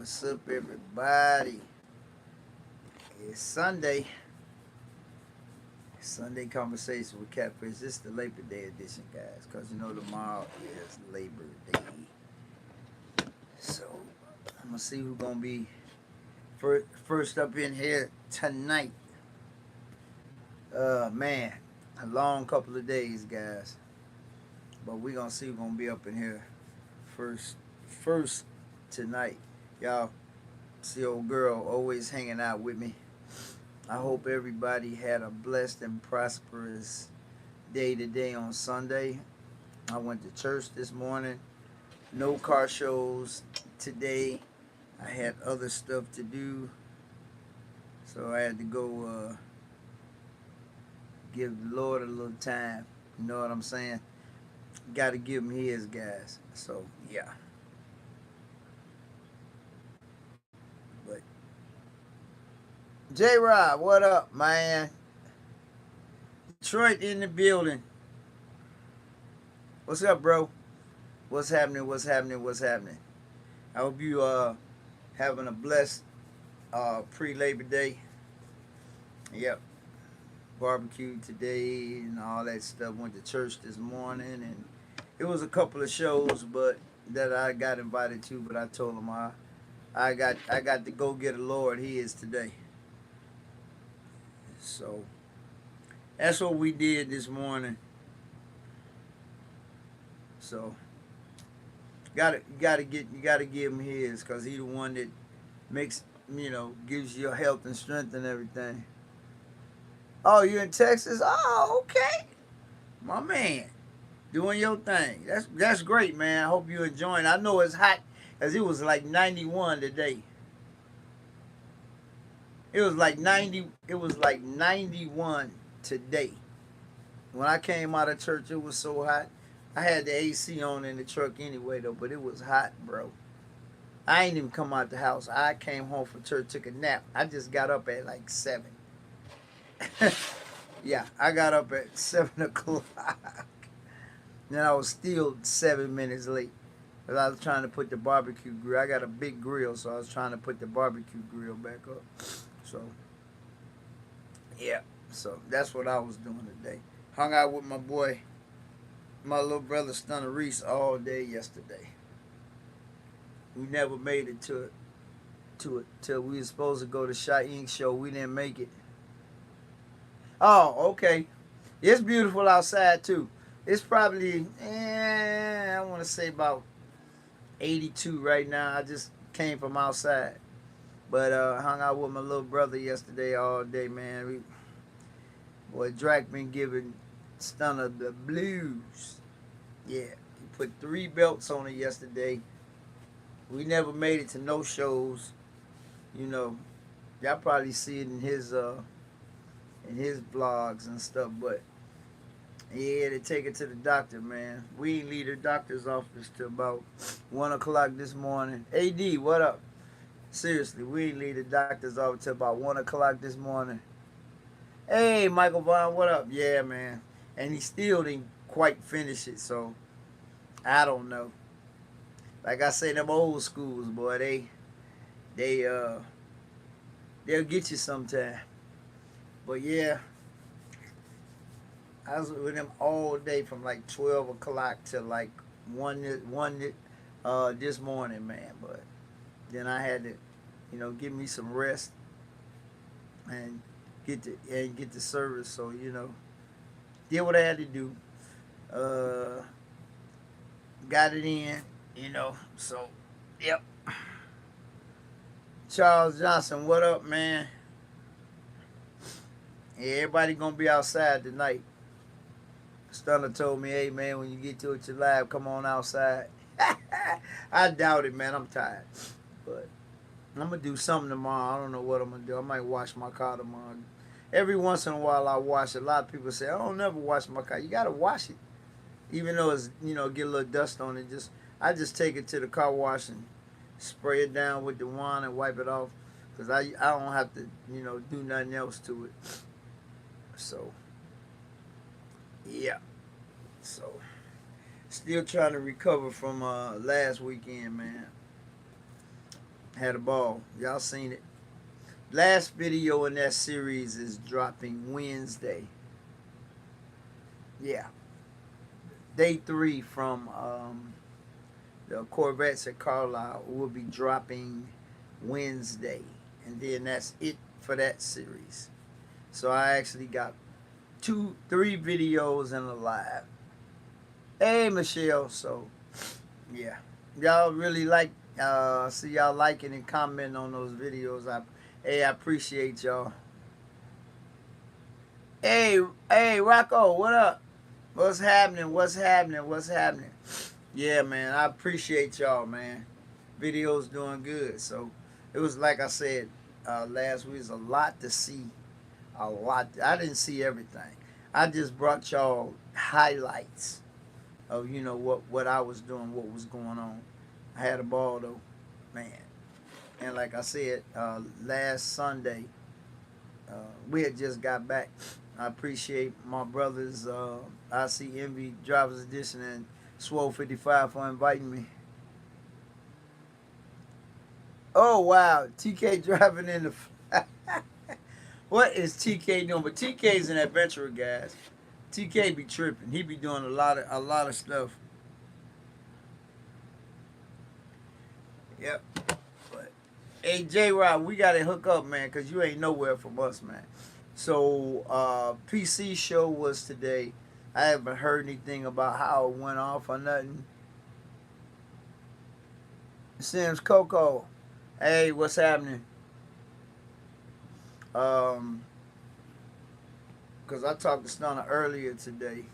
What's up, everybody? It's Sunday. Sunday Conversations with Catfish. This is the Labor Day edition, guys, because you know tomorrow is Labor Day. So I'm gonna see who's gonna be first up in here tonight. Man, a long couple of days, guys. But we gonna see who's gonna be up in here first. First tonight, y'all. See old girl always hanging out with me. I hope everybody had a blessed and prosperous day today on Sunday. I went to church this morning. No car shows today. I had other stuff to do. So I had to go give the Lord a little time. You know what I'm saying? Got to give him his, guys. So, yeah. But, J-Rob, what up, man? Detroit in the building. What's up, bro? What's happening? What's happening? What's happening? I hope you having a blessed pre-Labor Day. Yep. Barbecue today and all that stuff. Went to church this morning, and it was a couple of shows, but that I got invited to. But I told him I got to go get a Lord. He is today. So that's what we did this morning. So you gotta give him his, cause he the one that makes gives you health and strength and everything. Oh, you in Texas? Oh, okay, my man, doing your thing. That's great, man. I hope you enjoying. I know it's hot, cause it was like 91 today. It was like 90. It was like 91 today. When I came out of church, it was so hot. I had the AC on in the truck anyway, though, but it was hot, bro. I ain't even come out the house. I came home from church, took a nap. I just got up at like 7. Yeah, I got up at 7 o'clock. Then I was still 7 minutes late. Because I was trying to put the barbecue grill. I got a big grill, so I was trying to put the barbecue grill back up. So, yeah. So, that's what I was doing today. Hung out with my boy, my little brother Stunner Reese, all day yesterday. We never made it to it till we were supposed to go to Shy Ink show. We didn't make it. Oh, okay. It's beautiful outside too. It's probably I want to say about 82 right now. I just came from outside, but hung out with my little brother yesterday all day, man. Boy, Drac been giving Stunner the blues. Yeah, he put 3 belts on it yesterday. We never made it to no shows. You know, y'all probably see it in his vlogs and stuff. But yeah, they take it to the doctor, man. We didn't leave the doctor's office till about 1 o'clock this morning. AD, what up? Seriously, we didn't leave the doctor's office till about 1 o'clock this morning. Hey, Michael Vaughn, what up? Yeah, man. And he still didn't quite finish it, so I don't know. Like I say, them old schools, boy, they they'll get you sometime. But yeah, I was with them all day from like 12 o'clock to like one this morning, man. But then I had to, give me some rest and get the service. So did what I had to do. Uh, got it in, So, yep. Charles Johnson, what up, man? Yeah, everybody gonna be outside tonight. Stunner told me, hey man, when you get to it your live, come on outside. I doubt it, man. I'm tired. But I'm gonna do something tomorrow. I don't know what I'm gonna do. I might wash my car tomorrow. Every once in a while I wash it. A lot of people say, I don't never wash my car. You gotta wash it. Even though it's get a little dust on it. I just take it to the car wash and spray it down with the wand and wipe it off. Cause I don't have to, do nothing else to it. So yeah. So still trying to recover from last weekend, man. Had a ball. Y'all seen it. Last video in that series is dropping Wednesday. Yeah. Day 3 from the Corvettes at Carlisle will be dropping Wednesday. And then that's it for that series. So I actually got 3 videos and a live. Hey, Michelle. So, yeah. Y'all really like, see y'all liking and commenting on those videos. I appreciate y'all. Hey, Rocco, what up? What's happening? What's happening? What's happening? Yeah, man, I appreciate y'all, man. Videos doing good. So, it was like I said last week, was a lot to see. A lot. I didn't see everything. I just brought y'all highlights of, you know, what I was doing, what was going on. I had a ball, though, man. And like I said, last Sunday, we had just got back. I appreciate my brothers, I See Envy, Driver's Edition, and Swole 55 for inviting me. Oh, wow. TK driving in the... What is TK doing? But TK's an adventurer, guys. TK be tripping. He be doing a lot of stuff. Yep. But hey, J-Rob, we gotta hook up, man, because you ain't nowhere from us, man. So PC show was today. I haven't heard anything about how it went off or nothing. Sims Coco. Hey, what's happening? Because I talked to Stunner earlier today.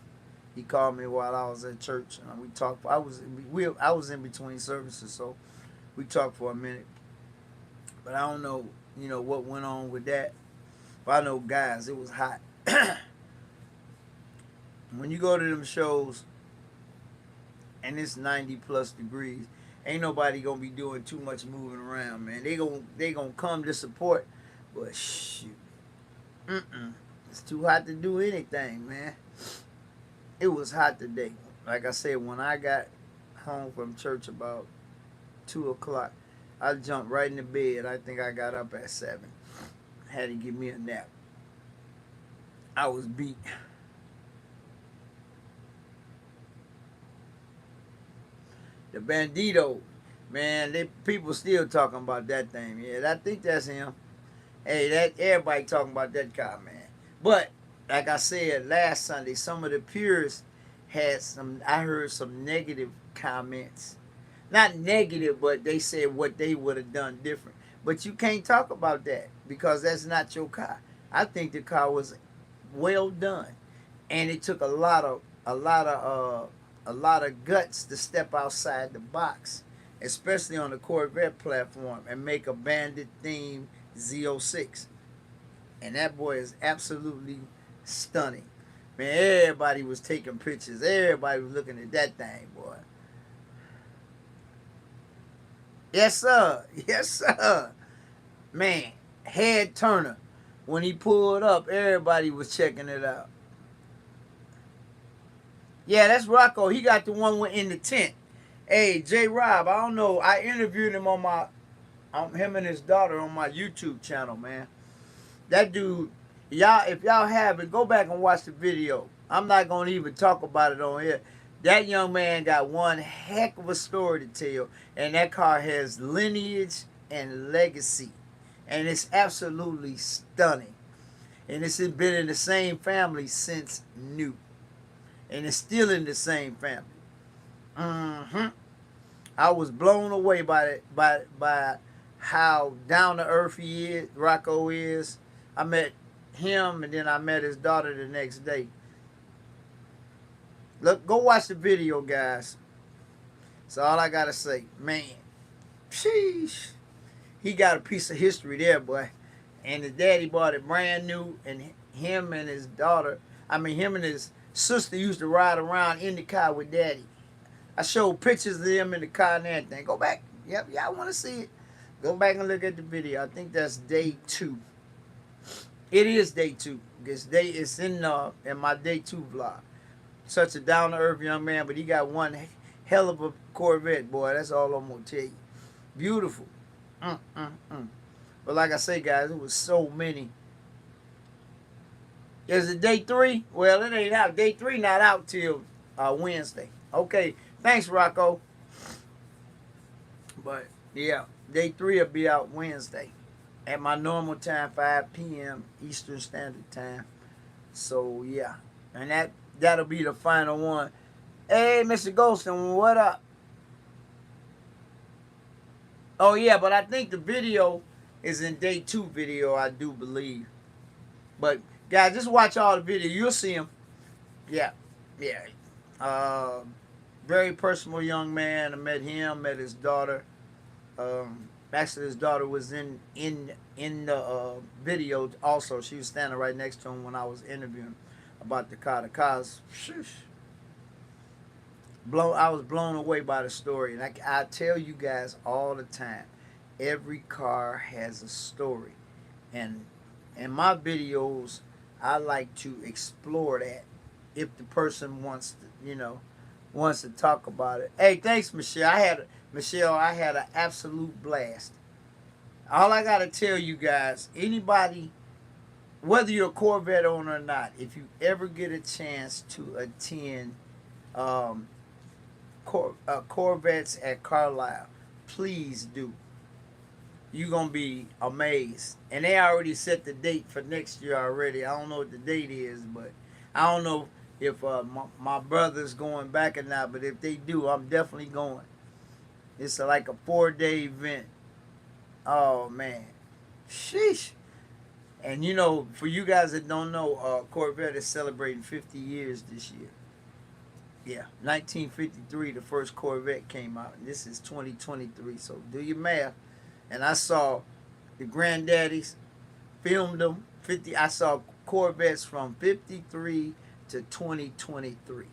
He called me while I was at church, and we talked. I was in between services, so we talked for a minute. But I don't know, you know, what went on with that. But I know, guys, it was hot. When you go to them shows and it's 90+ degrees, ain't nobody gonna be doing too much moving around, man. They gonna come to support, but shoot, it's too hot to do anything, man. It was hot today. Like I said, when I got home from church about 2 o'clock, I jumped right in the bed. I think I got up at 7. Had to give me a nap. I was beat. The Bandito, man, people still talking about that thing. Yeah, I think that's him. Hey, everybody talking about that car, man. But like I said last Sunday, some of the purists had some. I heard some negative comments. Not negative, but they said what they would have done different. But you can't talk about that because that's not your car. I think the car was well done, and it took a lot of guts to step outside the box, especially on the Corvette platform, and make a Bandit theme Z06. And that boy is absolutely stunning. Man, everybody was taking pictures. Everybody was looking at that thing, boy. Yes, sir. Yes, sir. Man, head turner. When he pulled up, everybody was checking it out. Yeah, that's Rocco. He got the one in the tent. Hey, J-Rob, I don't know. I interviewed him on him and his daughter on my YouTube channel, man. That dude, if y'all haven't, go back and watch the video. I'm not going to even talk about it on here. That young man got one heck of a story to tell, and that car has lineage and legacy, and it's absolutely stunning. And it's been in the same family since new, and it's still in the same family. I was blown away by how down to earth he is, Rocco is. I met him, and then I met his daughter the next day. Look, go watch the video, guys. That's all I gotta say. Man, sheesh. He got a piece of history there, boy. And his daddy bought it brand new, and him and his sister used to ride around in the car with daddy. I showed pictures of them in the car and everything. Go back. Yep, y'all want to see it. Go back and look at the video. I think that's day 2. It is day 2. It's in my day 2 vlog. Such a down-to-earth young man, but he got one hell of a Corvette, boy. That's all I'm going to tell you. Beautiful. Mm, mm, mm. But like I say, guys, it was so many. Is it day 3? Well, it ain't out. Day 3 not out till Wednesday. Okay, thanks, Rocco. But yeah, day 3 will be out Wednesday at my normal time, 5 p.m. Eastern Standard Time. So yeah, and that'll be the final one. Hey, Mr. Golston, what up? Oh yeah, but I think the video is in day 2 video, I do believe. But guys, just watch all the video. You'll see him. Yeah, yeah. Uh, Very personal young man. I met him. Met his daughter. Actually, his daughter was in the video also. She was standing right next to him when I was interviewing about the car. The car's I was blown away by the story, and I tell you guys all the time, every car has a story, and in my videos, I like to explore that if the person wants to, wants to talk about it. Hey, thanks, Michelle. I had an absolute blast. All I gotta tell you guys, anybody, whether you're a Corvette owner or not, if you ever get a chance to attend um, Corvettes at Carlisle, please do. You're gonna be amazed. And they already set the date for next year already. I don't know what the date is, but I don't know if my brother's going back or not. But if they do, I'm definitely going. It's like a 4-day event. Oh man, sheesh. And for you guys that don't know, Corvette is celebrating 50 years this year. Yeah, 1953, the first Corvette came out. And this is 2023, so do your math. And I saw the granddaddies filmed them. I saw Corvettes from 53 to 2023.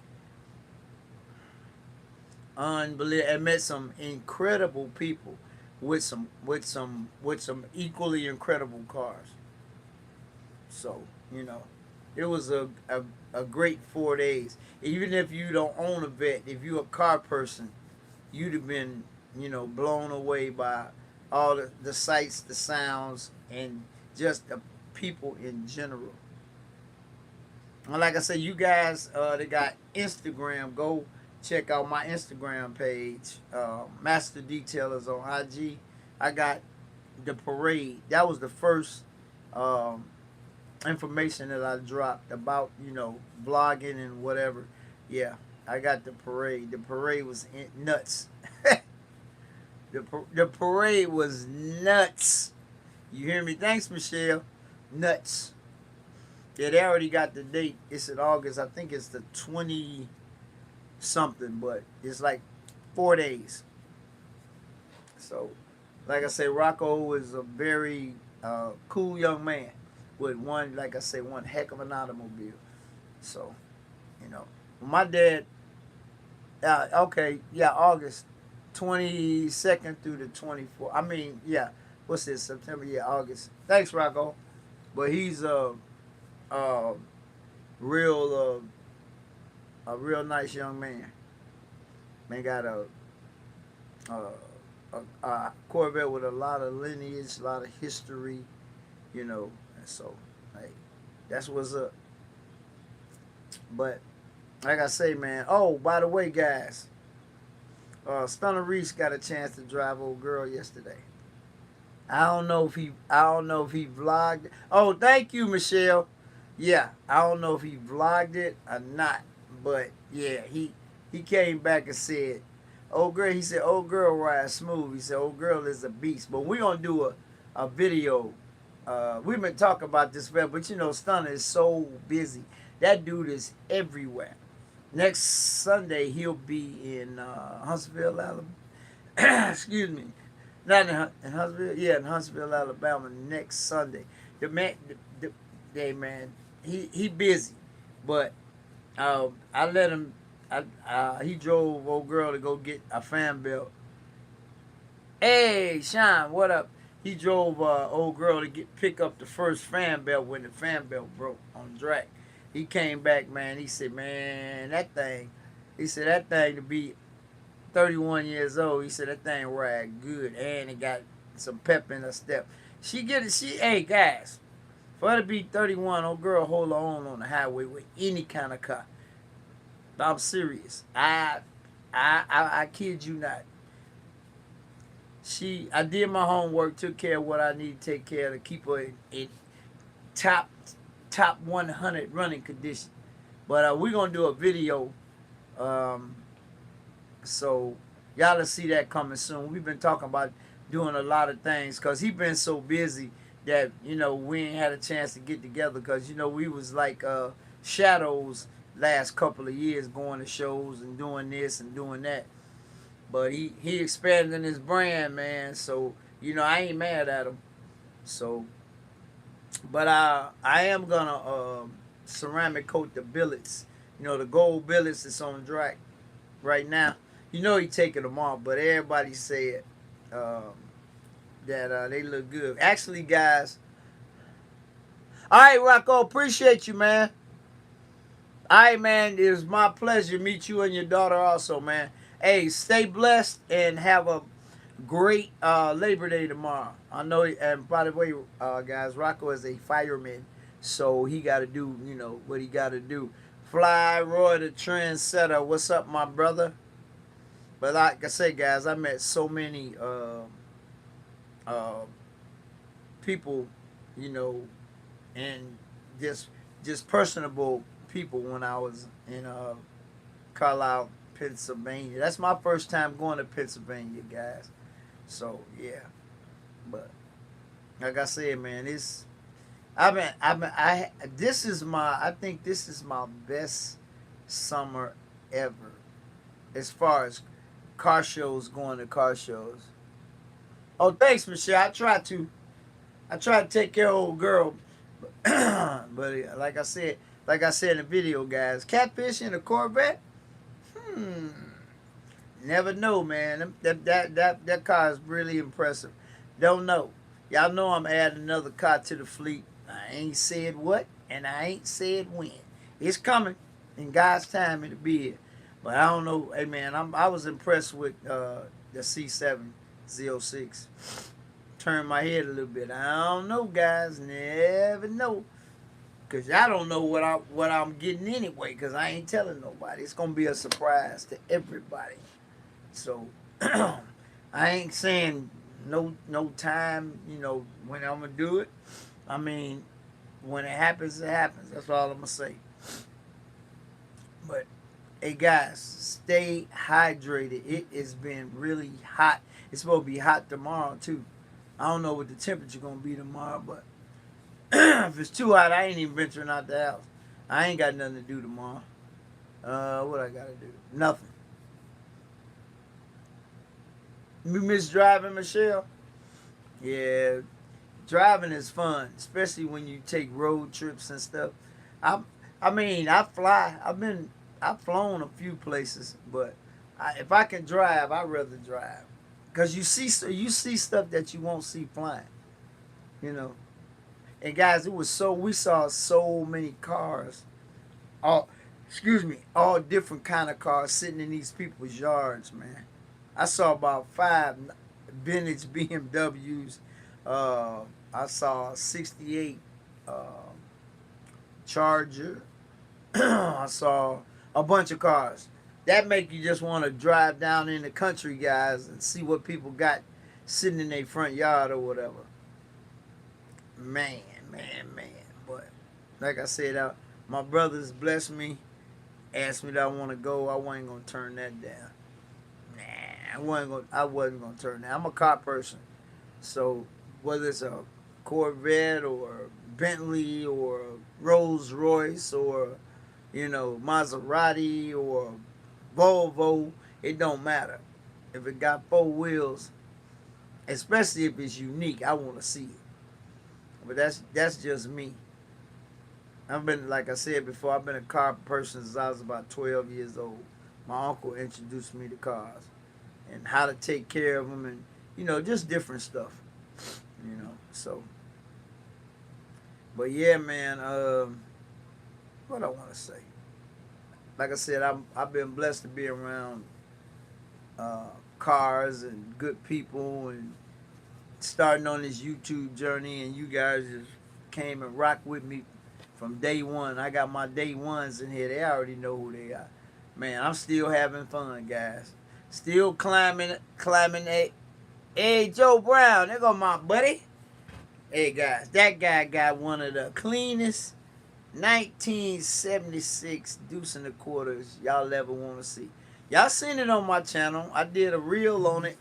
Unbelievable. I met some incredible people with some equally incredible cars. So, it was a great 4 days. Even if you don't own a vet, if you're a car person, you'd have been, blown away by all the sights, the sounds, and just the people in general. And like I said, you guys that got Instagram, go check out my Instagram page. Master Detailers on IG. I got the parade. That was the first information that I dropped about, vlogging and whatever. Yeah, I got the parade. The parade was nuts. The parade was nuts. You hear me? Thanks, Michelle. Nuts. Yeah, they already got the date. It's in August. I think it's the 20 something, but it's like 4 days. So, like I say, Rocco is a very cool young man with one heck of an automobile. So, my dad, August 22nd through the 24th. I mean, yeah, what's this? September, yeah, August. Thanks, Rocco. But he's uh, real, a real nice young man. Man got a Corvette with a lot of lineage, a lot of history, And so, hey, that's what's up. But like I say, man. Oh, by the way, guys, Stunner Reese got a chance to drive old girl yesterday. I don't know if he vlogged. Oh, thank you, Michelle. Yeah, I don't know if he vlogged it or not, but yeah, he came back and said, "Old girl," he said, "Old girl rides smooth." He said, "Old girl is a beast." But we're gonna do a video. We've been talking about this, but Stunner is so busy. That dude is everywhere. Next Sunday he'll be in Huntsville, Alabama. Excuse me. Not in Huntsville, yeah, in Huntsville, Alabama. Next Sunday, the man, man, he busy, but I let him. He drove old girl to go get a fan belt. Hey, Sean, what up? He drove old girl to pick up the first fan belt when the fan belt broke on the track. He came back, man. He said, "Man, that thing." He said that thing to be 31 years old. He said that thing ride good, and it got some pep in her step. She get it. Hey guys, for her to be 31, old girl hold her own on the highway with any kind of car. I'm serious. I kid you not. I did my homework, took care of what I need to take care of to keep her in top top 100 running condition. But we're gonna do a video, um, so y'all will see that coming soon. We've been talking about doing a lot of things because he been so busy that we ain't had a chance to get together because we was like shadows last couple of years, going to shows and doing this and doing that. But he expanding his brand, man. So I ain't mad at him. So, but I am gonna ceramic coat the billets. The gold billets that's on track right now. He taking them off, but everybody said that they look good. Actually, guys. All right, Rocco, appreciate you, man. All right, man. It was my pleasure to meet you and your daughter also, man. Hey, stay blessed and have a great Labor Day tomorrow. I know, and by the way, guys, Rocco is a fireman, so he got to do, what he got to do. Fly Roy the trendsetter. What's up, my brother? But like I said, guys, I met so many people, and just personable people when I was in Carlisle, Pennsylvania. That's my first time going to Pennsylvania, guys. So yeah, but like I said, man, I think this is my best summer ever, as far as car shows, going to car shows. Oh, thanks, Michelle. I try to take care of old girl, but like I said in the video, guys, catfish in a Corvette. Hmm. Never know, man. That car is really impressive. Don't know. Y'all know I'm adding another car to the fleet. I ain't said what, and I ain't said when. It's coming. In God's time, it'll be here. But I don't know. Hey, man, I was impressed with the C7 Z06. Turned my head a little bit. I don't know, guys. Never know. Because y'all don't know what I'm getting anyway, because I ain't telling nobody. It's going to be a surprise to everybody. So, I ain't saying no time, when I'm going to do it. I mean, when it happens, it happens. That's all I'm going to say. But, hey, guys, stay hydrated. It has been really hot. It's supposed to be hot tomorrow, too. I don't know what the temperature going to be tomorrow, but if it's too hot, I ain't even venturing out the house. I ain't got nothing to do tomorrow. What I got to do? Nothing. You miss driving, Michelle? Yeah, driving is fun, especially when you take road trips and stuff. I mean, I fly. I've flown a few places, but if I can drive, I'd rather drive, cause you see stuff that you won't see flying, And guys, we saw so many cars, all different kind of cars sitting in these people's yards, man. I saw about 5 vintage BMWs. I saw a '68 Charger. I saw a bunch of cars. That make you just want to drive down in the country, guys, and see what people got sitting in their front yard or whatever. Man. But like I said, my brothers blessed me, asked me that I want to go. I wasn't gonna turn that down. I wasn't gonna turn that. I'm a car person, so whether it's a Corvette or Bentley or Rolls Royce or Maserati or Volvo, it don't matter. If it got 4 wheels, especially if it's unique, I want to see it. But that's just me. Like I said before, I've been a car person since I was about 12 years old. My uncle introduced me to cars and how to take care of them, and just different stuff. So. But yeah, man. What I want to say. Like I said, I've been blessed to be around cars and good people and starting on this YouTube journey, and you guys just came and rocked with me from day one. I got my day ones in here. They already know who they are. Man, I'm still having fun, guys. Still climbing. Hey, Joe Brown, there go my buddy. Hey, guys, that guy got one of the cleanest 1976 deuce and a quarters y'all ever want to see. Y'all seen it on my channel. I did a reel on it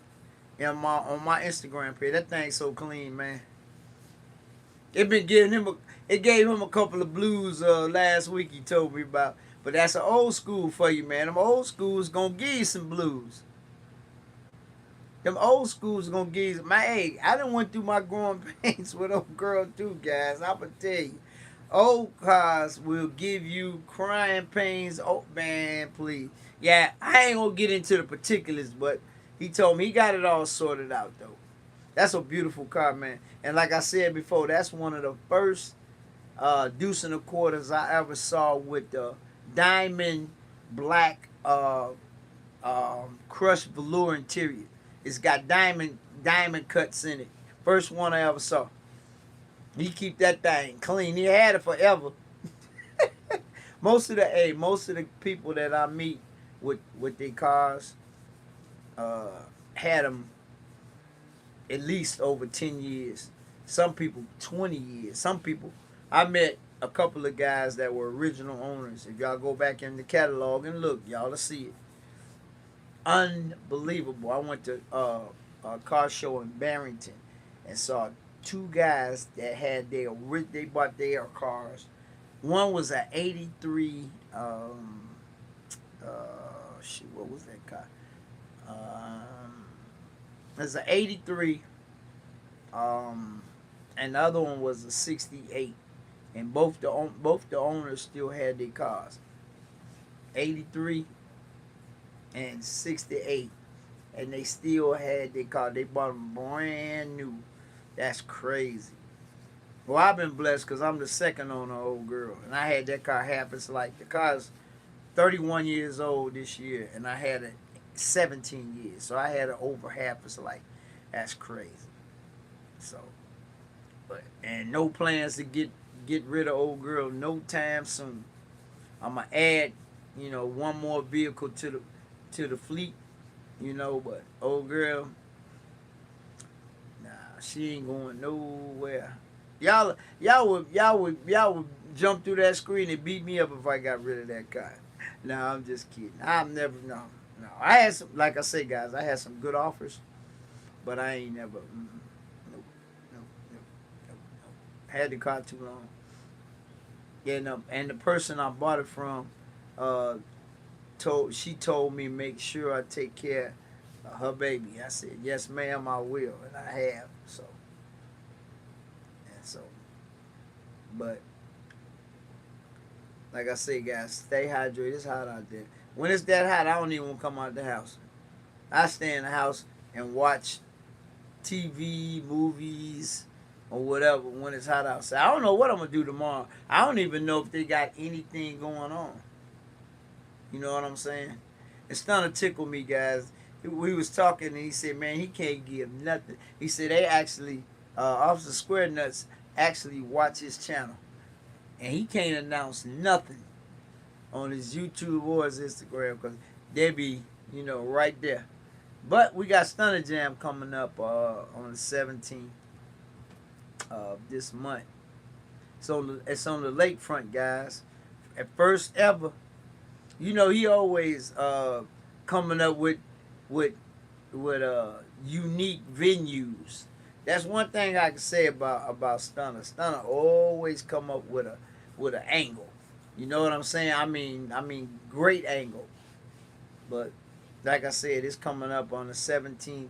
on my Instagram page. That thing's so clean, man. It gave him a couple of blues last week. He told me about, but that's an old school for you, man. Them old schools gonna give you some blues. Them old schools gonna give you my. Hey, I done went through my growing pains with old girl too, guys. I'm gonna tell you, old cars will give you crying pains. Oh man, please. Yeah, I ain't gonna get into the particulars, but he told me he got it all sorted out though. That's a beautiful car, man. And like I said before, that's one of the first deuce and a quarters I ever saw with the diamond black crushed velour interior. It's got diamond cuts in it. First one I ever saw. He keep that thing clean. He had it forever. most of the people that I meet with their cars had them at least over 10 years. Some people 20 years. Some people, I met a couple of guys that were original owners. If y'all go back in the catalog and look, y'all will see it. Unbelievable. I went to a car show in Barrington and saw two guys that had they bought their cars. One was an 83 what was that car? It's an 83 and the other one was a 68, and both the owners still had their cars. 83 and 68, and they still had their car. They bought them brand new. That's crazy. Well, I've been blessed because I'm the second owner, old girl, and I had that car half its life. The car's 31 years old this year, and I had it 17 years, so I had it over half its life. That's crazy. So, and no plans to get rid of old girl no time soon. I'm gonna add, one more vehicle to the fleet, but old girl, nah, she ain't going nowhere. Y'all would jump through that screen and beat me up if I got rid of that car. No, I'm just kidding. No. I had some, like I say, guys, I had some good offers, but I ain't never. Nope. Had the car too long. Yeah, and the person I bought it from, told me make sure I take care of her baby. I said, yes, ma'am, I will, and I have. But like I say, guys, stay hydrated. It's hot out there. When it's that hot, I don't even want to come out the house. I stay in the house and watch TV, movies, or whatever when it's hot outside. I don't know what I'm going to do tomorrow. I don't even know if they got anything going on. You know what I'm saying? It's starting to tickle me, guys. We was talking, and he said, man, he can't give nothing. He said they actually, Officer Square Nuts actually watch his channel. And he can't announce nothing on his YouTube or his Instagram because they be, right there. But we got Stunner Jam coming up on the 17th of this month. So it's on the lakefront, guys. At first ever. He always coming up with unique venues. That's one thing I can say about Stunner. Stunner always come up with an angle. You know what I'm saying? I mean great angle. But like I said, it's coming up on the 17th.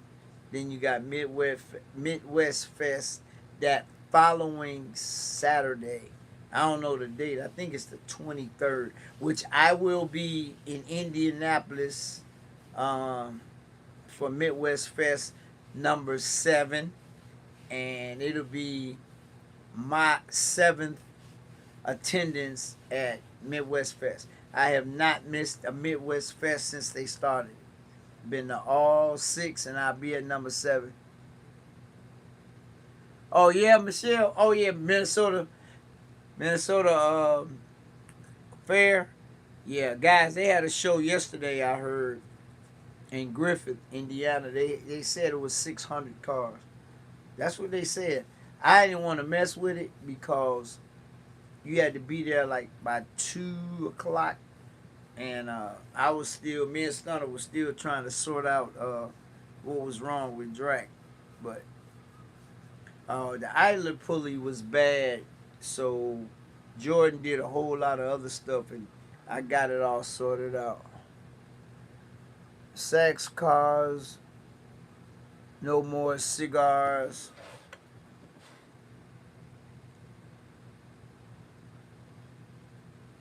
Then you got Midwest Fest that following Saturday. I don't know the date. I think it's the 23rd, which I will be in Indianapolis for Midwest Fest number 7. And it'll be my 7th attendance at Midwest Fest. I have not missed a Midwest Fest since they started. Been to all 6, and I'll be at number 7. Oh yeah, Michelle. Oh yeah, Minnesota Fair. Yeah, guys, they had a show yesterday. I heard in Griffith, Indiana. They said it was 600 cars. That's what they said. I didn't want to mess with it because you had to be there like by 2 o'clock, and I was still, me and Stunner was still trying to sort out what was wrong with Drac, but the idler pulley was bad, so Jordan did a whole lot of other stuff, and I got it all sorted out. Sex cars, no more cigars.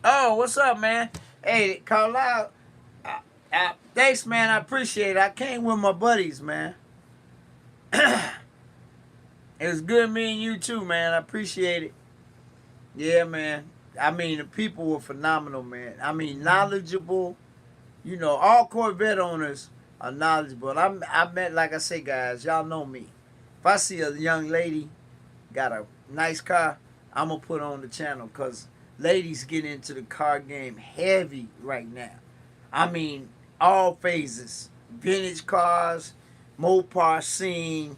Oh, what's up, man? Hey, Carlisle. Thanks, man. I appreciate it. I came with my buddies, man. It was good meeting you too, man. I appreciate it. Yeah, man. I mean, the people were phenomenal, man. I mean, knowledgeable. You know, all Corvette owners are knowledgeable. I met, like I say, guys, y'all know me. If I see a young lady got a nice car, I'm going to put on the channel because ladies get into the car game heavy right now. I mean, all phases. Vintage cars, Mopar scene,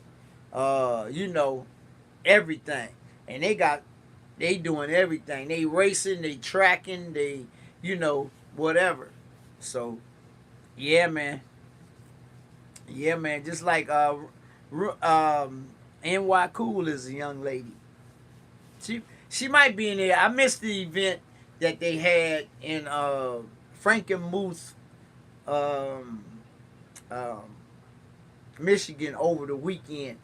you know, everything. And they doing everything. They racing, they tracking, they, you know, whatever. So, yeah, man. Yeah, man. Just like NY Cool is a young lady. She might be in there. I missed the event that they had in Frankenmuth, um, um, Michigan over the weekend.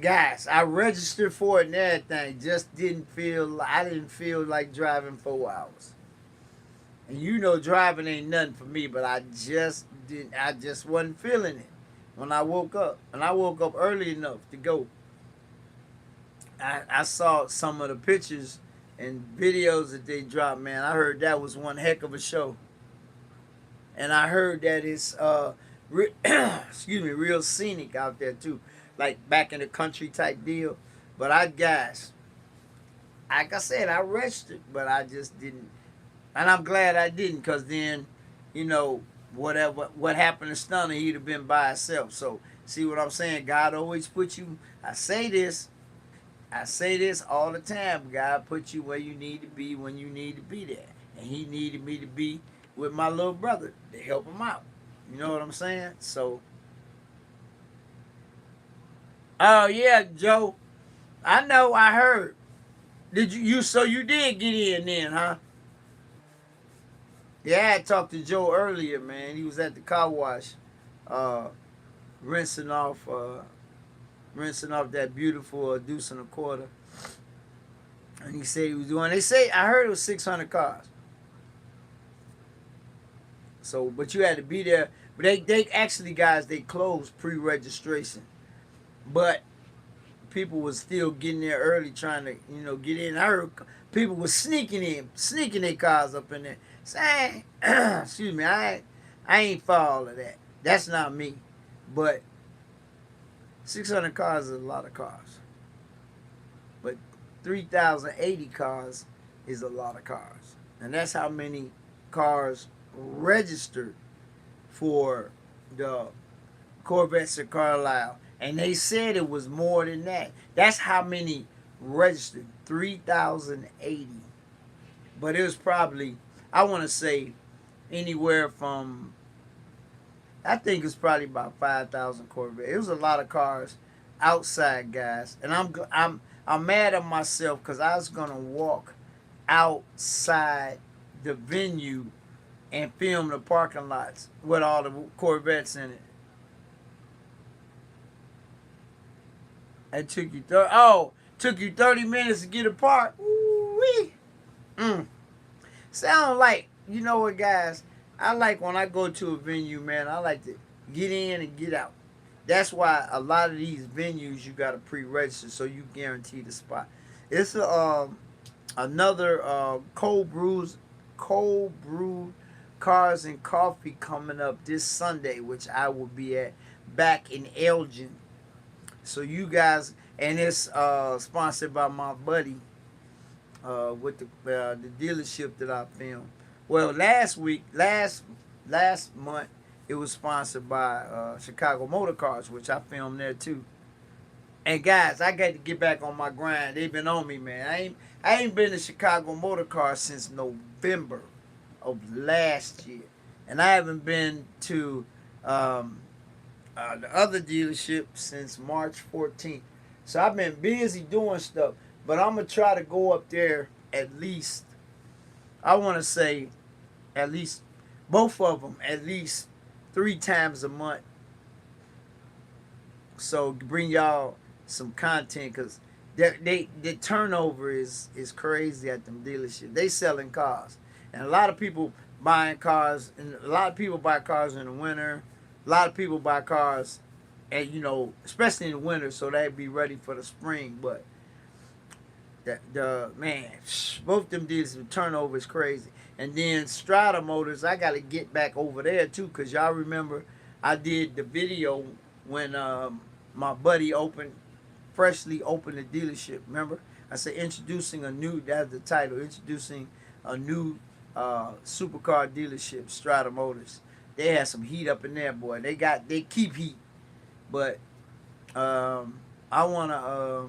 Guys, I registered for it and everything. I didn't feel like driving 4 hours. And you know driving ain't nothing for me, but I just wasn't feeling it when I woke up. And I woke up early enough to go. I saw some of the pictures and videos that they dropped, man. I heard that was one heck of a show. And I heard that it's excuse me, real scenic out there too. Like back in the country type deal. But like I said, I registered, but I just didn't. And I'm glad I didn't, because then, you know, what happened to Stunner, he'd have been by himself. So, see what I'm saying? God always put you, I say this all the time. God put you where you need to be when you need to be there. And he needed me to be with my little brother to help him out. You know what I'm saying? So, oh yeah, Joe. I know, I heard. So you did get in then, huh? Yeah, I talked to Joe earlier, man. He was at the car wash, uh, rinsing off, rinsing off that beautiful deuce and a quarter. And he said he was doing. They say I heard it was 600 cars. So, but you had to be there. But they actually, guys, they closed pre-registration. But people was still getting there early, trying to, get in. I heard people was sneaking their cars up in there. Saying, excuse me, I ain't for all of that. That's not me. But 600 cars is a lot of cars. But 3,080 cars is a lot of cars. And that's how many cars registered for the Corvettes of Carlisle. And they said it was more than that. That's how many registered. 3,080. But it was probably, I want to say, anywhere from, I think it's probably about 5,000 Corvettes. It was a lot of cars outside, guys. And I'm mad at myself because I was gonna walk outside the venue and film the parking lots with all the Corvettes in it. It took you 30 minutes to get a park. Ooh-wee. Sound like, you know what, guys? I like when I go to a venue, man, I like to get in and get out. That's why a lot of these venues you got to pre-register so you guarantee the spot. It's another cold brewed cars and coffee coming up this Sunday, which I will be at back in Elgin. So you guys, and it's sponsored by my buddy with the dealership that I filmed. Well, last month, it was sponsored by Chicago Motor Cars, which I filmed there too. And guys, I got to get back on my grind. They've been on me, man. I ain't been to Chicago Motor Cars since November of last year, and I haven't been to um, the other dealership since March 14th. So I've been busy doing stuff, but I'm gonna try to go up there at least. I want to say at least both of them at least 3 times a month. So bring y'all some content because the turnover is crazy at them dealerships. They selling cars, and a lot of people buying cars, and a lot of people buy cars in the winter. A lot of people buy cars, and especially in the winter, so they'd be ready for the spring. But the man, both them dealers, the turnover is crazy. And then Strata Motors, I got to get back over there too, cause y'all remember I did the video when my buddy freshly opened the dealership. Remember, I said introducing a new. That's the title. Introducing a new supercar dealership, Strata Motors. They had some heat up in there, boy. They keep heat, but I wanna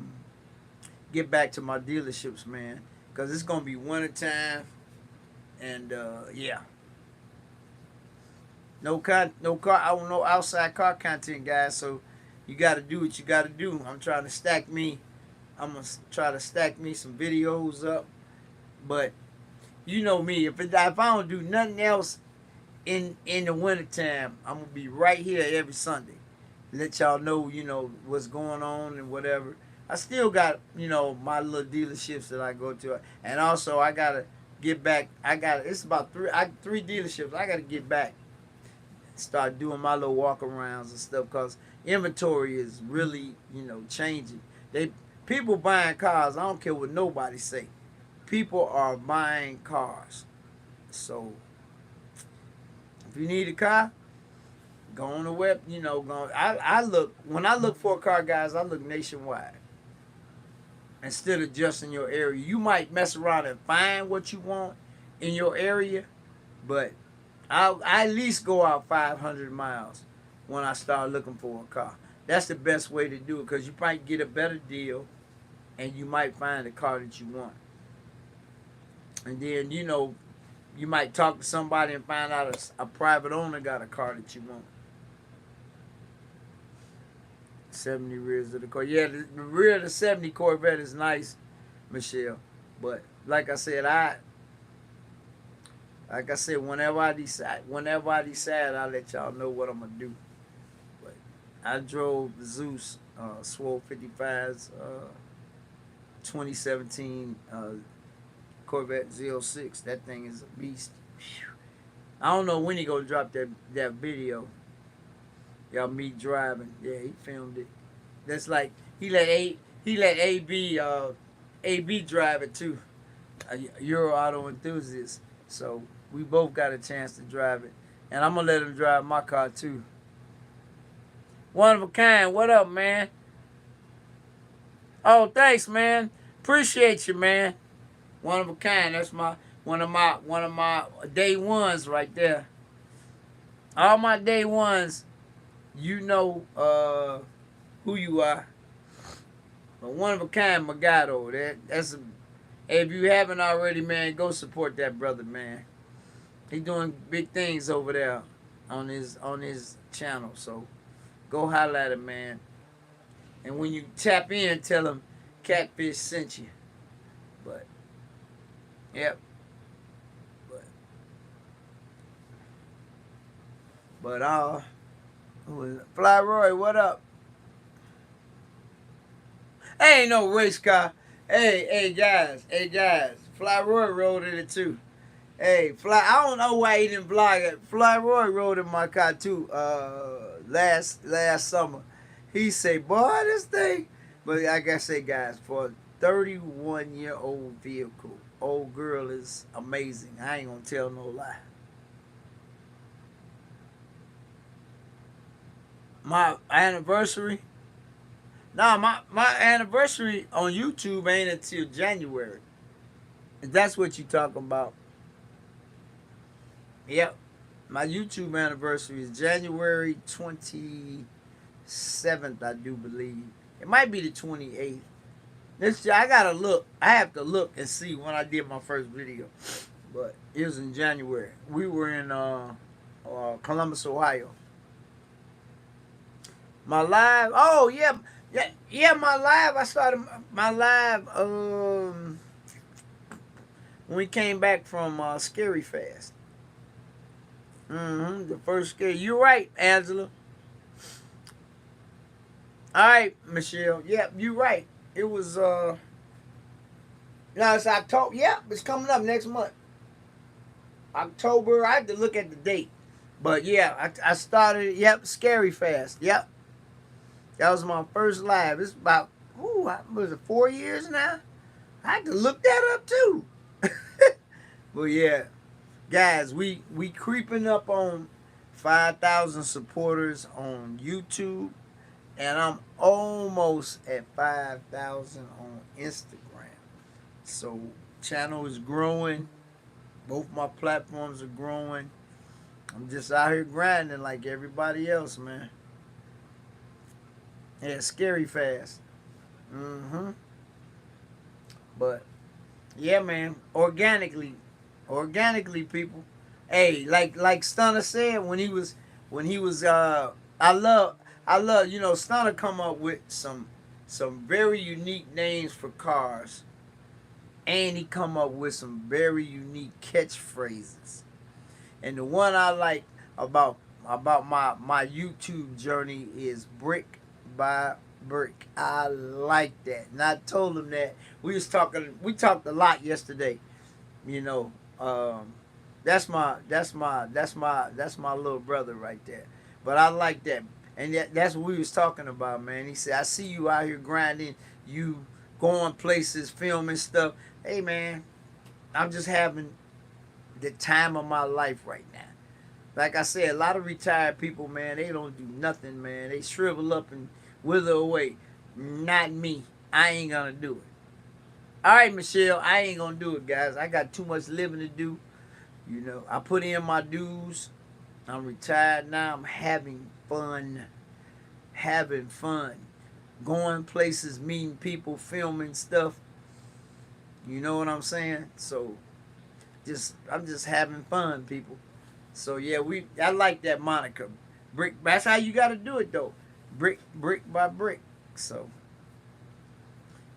get back to my dealerships, man, cause it's gonna be winter time, and yeah, no car, I don't know outside car content, guys. So you got to do what you got to do. I'm trying to stack me. I'm gonna try to stack me some videos up, but you know me. If I don't do nothing else in the wintertime, I'm gonna be right here every Sunday. Let y'all know, what's going on and whatever. I still got, my little dealerships that I go to, and also I gotta get back. It's about three dealerships. I gotta get back, start doing my little walk arounds and stuff, cause inventory is really, changing. People buying cars. I don't care what nobody say. People are buying cars. So if you need a car, go on the web. I look when I look for a car, guys. I look nationwide instead of just in your area. You might mess around and find what you want in your area, but I at least go out 500 miles when I start looking for a car. That's the best way to do it because you might get a better deal and you might find the car that you want. And then, you might talk to somebody and find out a private owner got a car that you want. 70 rears of the car. Yeah, the rear of the 70 Corvette is nice, Michelle. But like I said, whenever I decide, I'll let y'all know what I'm gonna do. But I drove the Zeus Swole 55's 2017 Corvette Z06. That thing is a beast. I don't know when he gonna drop that video. Y'all me driving. Yeah, he filmed it. That's like he let AB drive it too. A Euro auto enthusiast. So we both got a chance to drive it. And I'm gonna let him drive my car too. One of a kind, what up, man? Oh, thanks, man. Appreciate you, man. One of a kind. That's one of my day ones right there. All my day ones, who you are. But one of a kind, Magado. If you haven't already, man, go support that brother, man. He doing big things over there on his channel. So go holler at him, man. And when you tap in, tell him Catfish sent you. But yep. But Fly Roy, what up? Ain't no race car. Hey guys. Fly Roy rode in it too. Hey, I don't know why he didn't vlog it. Fly Roy rode in my car too. Last summer, he say, "Boy, this thing." But like I say, guys, for a 31-year-old vehicle, old girl is amazing. I ain't gonna tell no lie. My anniversary, Nah, my anniversary on YouTube ain't until January. If that's what you talking about. Yep. My YouTube anniversary is January 27th, I do believe. It might be the 28th. This I gotta look. I have to look and see when I did my first video. But it was in January. We were in Columbus, Ohio. My live. Oh yeah, yeah. My live. I started my live when we came back from Scary Fast. The first scary. You're right, Angela. All right, Michelle. Yep, you're right. It was no, it's October. Yep, it's coming up next month. October. I had to look at the date. But yeah, I started, yep, Scary Fast. Yep. That was my first live. It's about, was it 4 years now? I had to look that up too. But yeah, guys, we creeping up on 5,000 supporters on YouTube. And I'm almost at 5,000 on Instagram. So channel is growing. Both my platforms are growing. I'm just out here grinding like everybody else, man. Yeah, Scary Fast. But yeah, man, organically, people. Hey, like Stunner said when he was I love Stunner come up with some very unique names for cars, and he come up with some very unique catchphrases. And the one I like about my YouTube journey is brick by brick. I like that. And I told him that we talked a lot yesterday. You know, that's my little brother right there. But I like that. And that's what we was talking about, man. He said, I see you out here grinding, you going places, filming stuff. Hey man, I'm just having the time of my life right now. Like I said, a lot of retired people, man, they don't do nothing, man. They shrivel up and wither away. Not me. I ain't gonna do it. All right, Michelle, I ain't gonna do it, guys. I got too much living to do. You know, I put in my dues. I'm retired now. I'm having fun. Having fun. Going places, meeting people, filming stuff. You know what I'm saying? So, I'm just having fun, people. So yeah, I like that moniker. Brick. That's how you got to do it though. Brick by brick. So,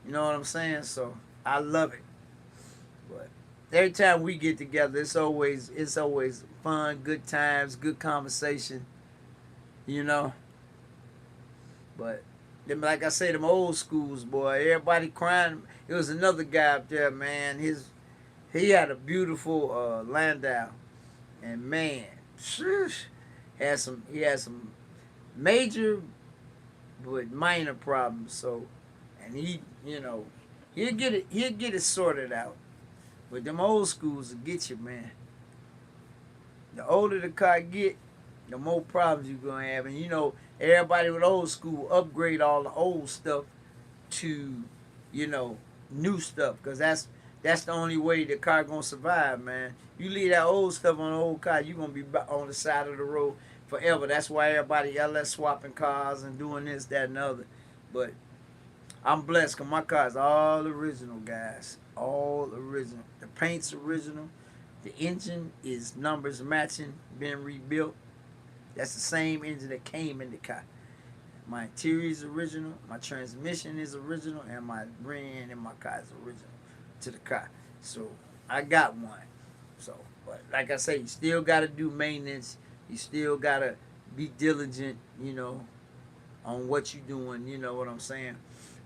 you know what I'm saying? So I love it. But every time we get together, it's always fun, good times, good conversation. You know. But then, like I say, them old schools, boy, everybody crying. It was another guy up there, man. He had a beautiful Landau, and man, he had some major but minor problems. So, and he'll get it sorted out. But them old schools will get you, man. The older the car get, the more problems you're gonna have. And everybody with old school upgrade all the old stuff to, new stuff, because that's the only way the car gonna survive, man. You leave that old stuff on the old car, you gonna be on the side of the road forever. That's why everybody LS swapping cars and doing this, that, and the other. But I'm blessed because my car is all original, guys. All original. The paint's original. The engine is numbers matching, been rebuilt. That's the same engine that came in the car. My interior is original, my transmission is original, and my brand in my car is original to the car. So I got one. So, but like I say, you still got to do maintenance. You still got to be diligent, on what you're doing. You know what I'm saying?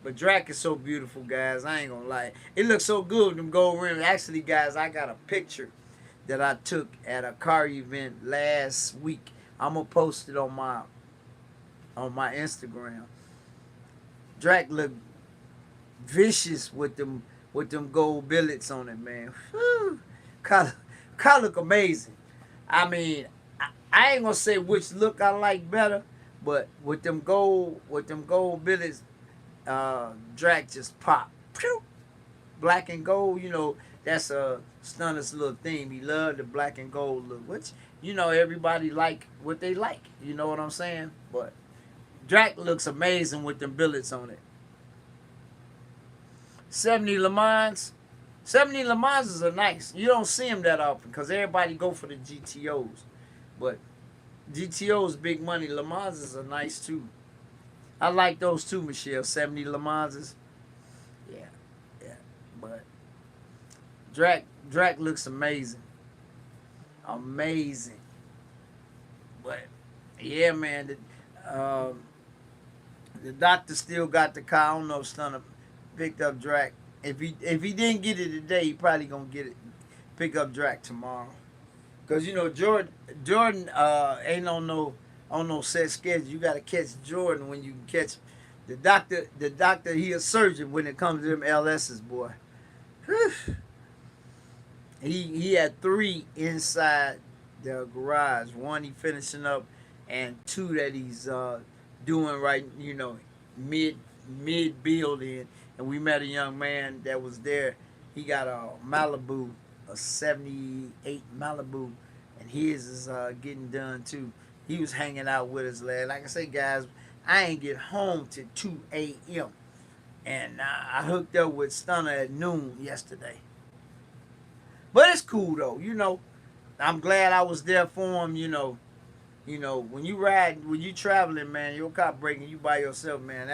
But Drac is so beautiful, guys. I ain't going to lie. It looks so good with them gold rims. Actually, guys, I got a picture that I took at a car event last week. I'm going to post it on my Instagram. Drac looked vicious with them gold billets on it, man. Whew. Car look amazing. I mean, I ain't gonna say which look I like better, but with them gold billets, Drac just pop. Pew! Black and gold, that's Stunner's little theme. He loved the black and gold look, which, everybody like what they like. You know what I'm saying? But Drac looks amazing with them billets on it. 70 Le Mans. 70 Le Mans are nice. You don't see them that often because everybody go for the GTOs. But GTO's big money. Le Mans are nice too. I like those too, Michelle. 70 Le Mans. Yeah. Yeah. But Drac looks amazing. Amazing. But yeah, man, the doctor still got the car. I don't know if Stunner picked up Drac. If he didn't get it today, he probably gonna get it. Pick up Drac tomorrow. Cause Jordan ain't on no set schedule. You gotta catch Jordan when you can catch the doctor. The doctor, he a surgeon when it comes to them LS's, boy. Whew. He had 3 inside the garage. 1 he finishing up, and 2 that he's doing right. Mid building. And we met a young man that was there. He got a Malibu, a 78 Malibu, and his is getting done too. He was hanging out with us last. Like I say, guys, I ain't get home till 2 a.m. And I hooked up with Stunner at noon yesterday. But it's cool though, I'm glad I was there for him, when you traveling, man, your car breaking you by yourself, man,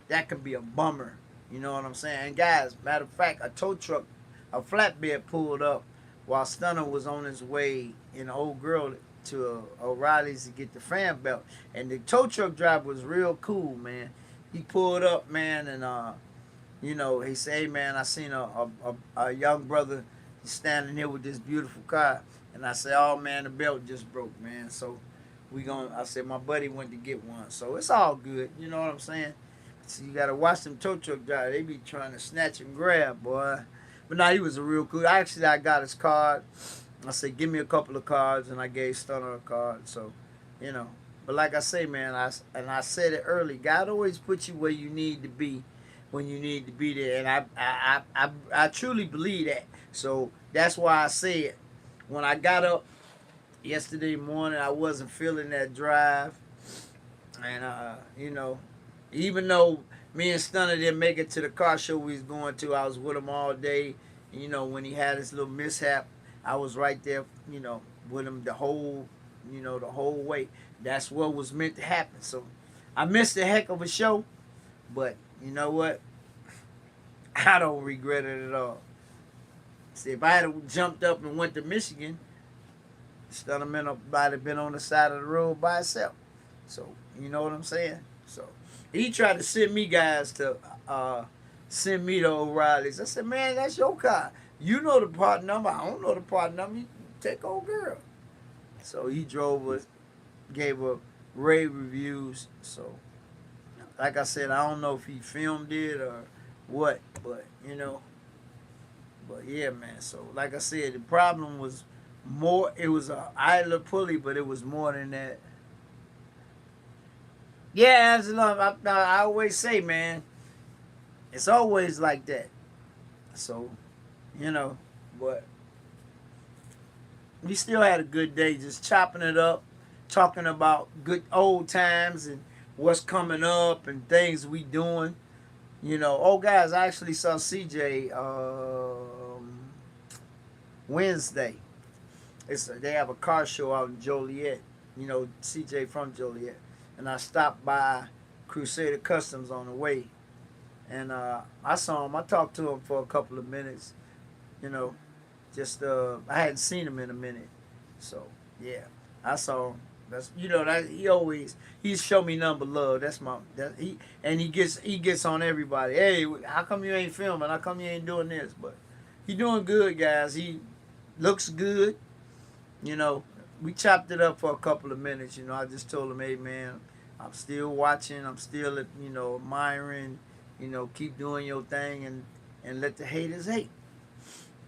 that could be a bummer. You know what I'm saying? And guys, matter of fact, a tow truck, a flatbed pulled up while Stunner was on his way in Old Girl to O'Reilly's to get the fan belt. And the tow truck driver was real cool, man. He pulled up, man, and he said, "Hey, man, I seen a young brother standing here with this beautiful car." And I said, "Oh, man, the belt just broke, man. So I said, my buddy went to get one. So it's all good. You know what I'm saying? So you got to watch them tow truck drivers. They be trying to snatch and grab, boy. But nah, he was a real cool. I got his card. I said, give me a couple of cards, and I gave Stunner a card. So, But like I say, man, I said it early. God always puts you where you need to be when you need to be there. And I truly believe that. So that's why I said when I got up yesterday morning, I wasn't feeling that drive. And, even though me and Stunner didn't make it to the car show we was going to, I was with him all day. When he had his little mishap, I was right there, with him the whole way. That's what was meant to happen. So I missed a heck of a show, but you know what? I don't regret it at all. See, if I had jumped up and went to Michigan, Stunner might have been on the side of the road by himself. So, you know what I'm saying? So he tried to send me guys to send me to O'Reilly's. I said, man, that's your car. You know the part number. I don't know the part number. You take Old Girl. So he drove us, gave us rave reviews. So, like I said, I don't know if he filmed it or what, but, But yeah, man. So, like I said, the problem was more. It was a idler pulley, but it was more than that. Yeah, Angela, I always say, man, it's always like that. So, but we still had a good day just chopping it up, talking about good old times and what's coming up and things we doing. Oh, guys, I actually saw CJ Wednesday. They have a car show out in Joliet. CJ from Joliet. And I stopped by Crusader Customs on the way. And I saw him. I talked to him for a couple of minutes. I hadn't seen him in a minute. So, yeah, I saw him. That's he show me number love. He gets on everybody. Hey, how come you ain't filming? How come you ain't doing this? But he doing good, guys. He looks good. We chopped it up for a couple of minutes. I just told him, hey, man, I'm still watching. I'm still, admiring. Keep doing your thing and let the haters hate.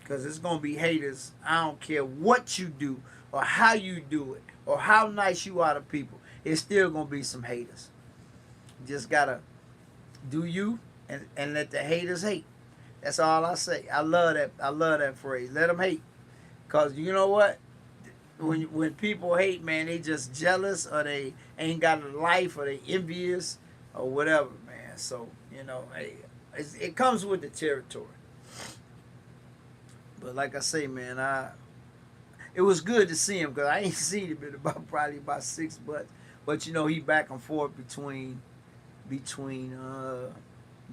Because it's going to be haters. I don't care what you do or how you do it or how nice you are to people. It's still going to be some haters. You just got to Do you, and let the haters hate. That's all I say. I love that. I love that phrase. Let them hate, cause you know what? When people hate, man, they just jealous or they ain't got a life or they envious or whatever, man. So hey, it comes with the territory. But like I say, man, it was good to see him because I ain't seen him in probably about 6 months. But he back and forth between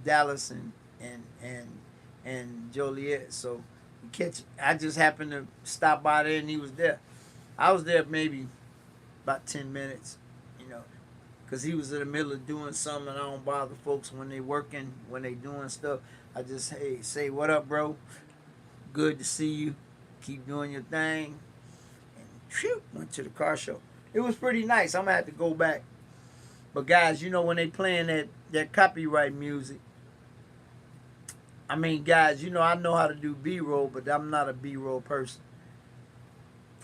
Dallas and Joliet. So I just happened to stop by there and he was there. I was there maybe about 10 minutes, because he was in the middle of doing something. And I don't bother folks when they working, when they doing stuff. I just say what up, bro. Good to see you. Keep doing your thing. And went to the car show. It was pretty nice. I'm gonna have to go back. But guys, when they playing that copyright music, I mean, guys, I know how to do B-roll, but I'm not a B-roll person.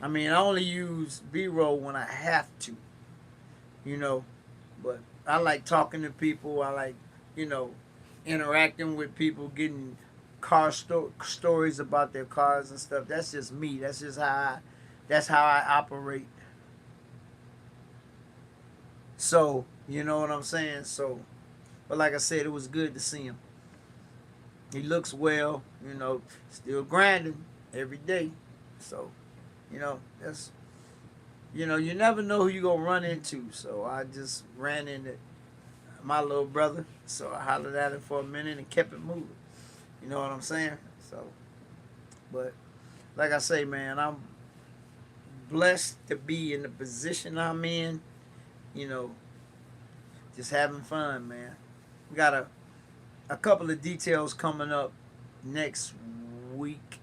I mean, I only use B-roll when I have to, but I like talking to people. I like, interacting with people, getting stories about their cars and stuff. That's just me. That's how I operate. So, you know what I'm saying? So, but like I said, it was good to see him. He looks well, still grinding every day. So, that's, you never know who you're going to run into. So I just ran into my little brother. So I hollered at him for a minute and kept it moving. You know what I'm saying? So, but like I say, man, I'm blessed to be in the position I'm in, just having fun, man. We got a couple of details coming up next week.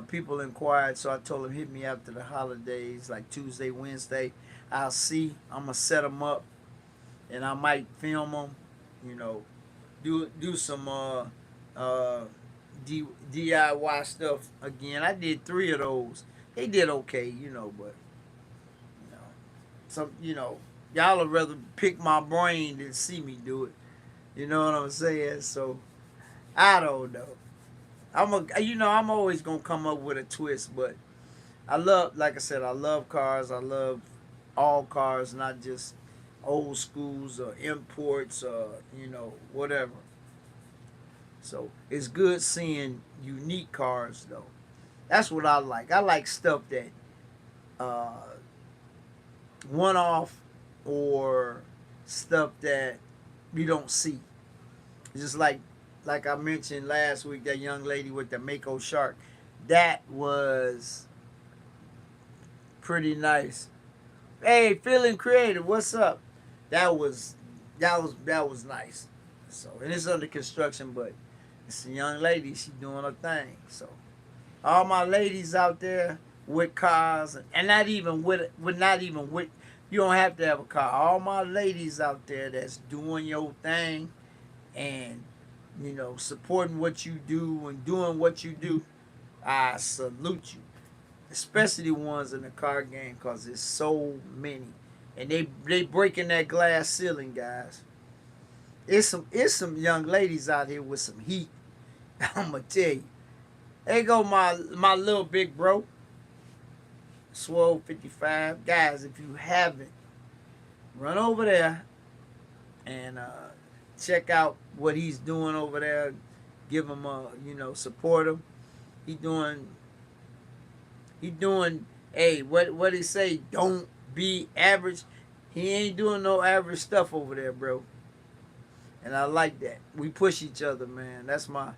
People inquired, so I told them hit me after the holidays, like Tuesday, Wednesday. I'll see. I'm gonna set them up, and I might film them. Do some DIY stuff again. I did 3 of those. They did okay, but some y'all would rather pick my brain than see me do it. You know what I'm saying? So I don't know. I'm always gonna come up with a twist, but like I said, I love cars. I love all cars, not just old schools or imports or whatever. So it's good seeing unique cars though. That's what I like. I like stuff that one off or stuff that you don't see. Just like I mentioned last week, that young lady with the Mako shark, that was pretty nice. Hey, feeling creative, what's up? That was nice. So, and it's under construction, but it's a young lady. She doing her thing. So, all my ladies out there with cars, and not even with you don't have to have a car. All my ladies out there that's doing your thing, and supporting what you do and doing what you do, I salute you. Especially the ones in the car game, because there's so many. And they breaking that glass ceiling, guys. It's some young ladies out here with some heat. I'm going to tell you. There go my little big bro, Swole 55. Guys, if you haven't, run over there and check out what he's doing over there. Give him support him. He doing hey, what he say, don't be average. He ain't doing no average stuff over there, bro. And I like that. We push each other, man. That's my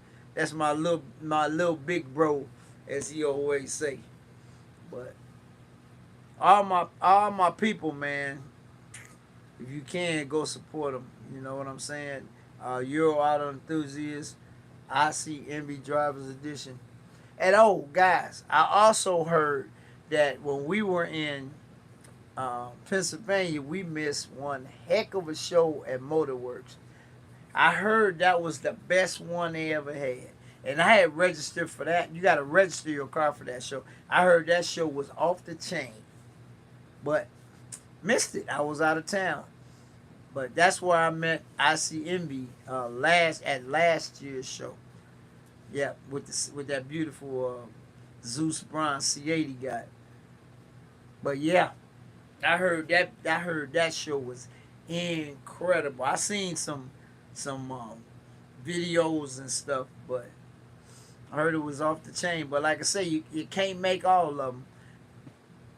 little big bro, as he always say. But all my people, man, if you can, go support them. You know what I'm saying? Euro Auto Enthusiast, IC Envy Drivers Edition. And guys, I also heard that when we were in Pennsylvania, we missed one heck of a show at Motorworks. I heard that was the best one they ever had. And I had registered for that. You got to register your car for that show. I heard that show was off the chain. But missed it. I was out of town. But that's where I met IC Envy last year's show. Yeah, with that beautiful Zeus Bronze C80 guy. But yeah, I heard that show was incredible. I seen some videos and stuff, but I heard it was off the chain. But like I say, you can't make all of them.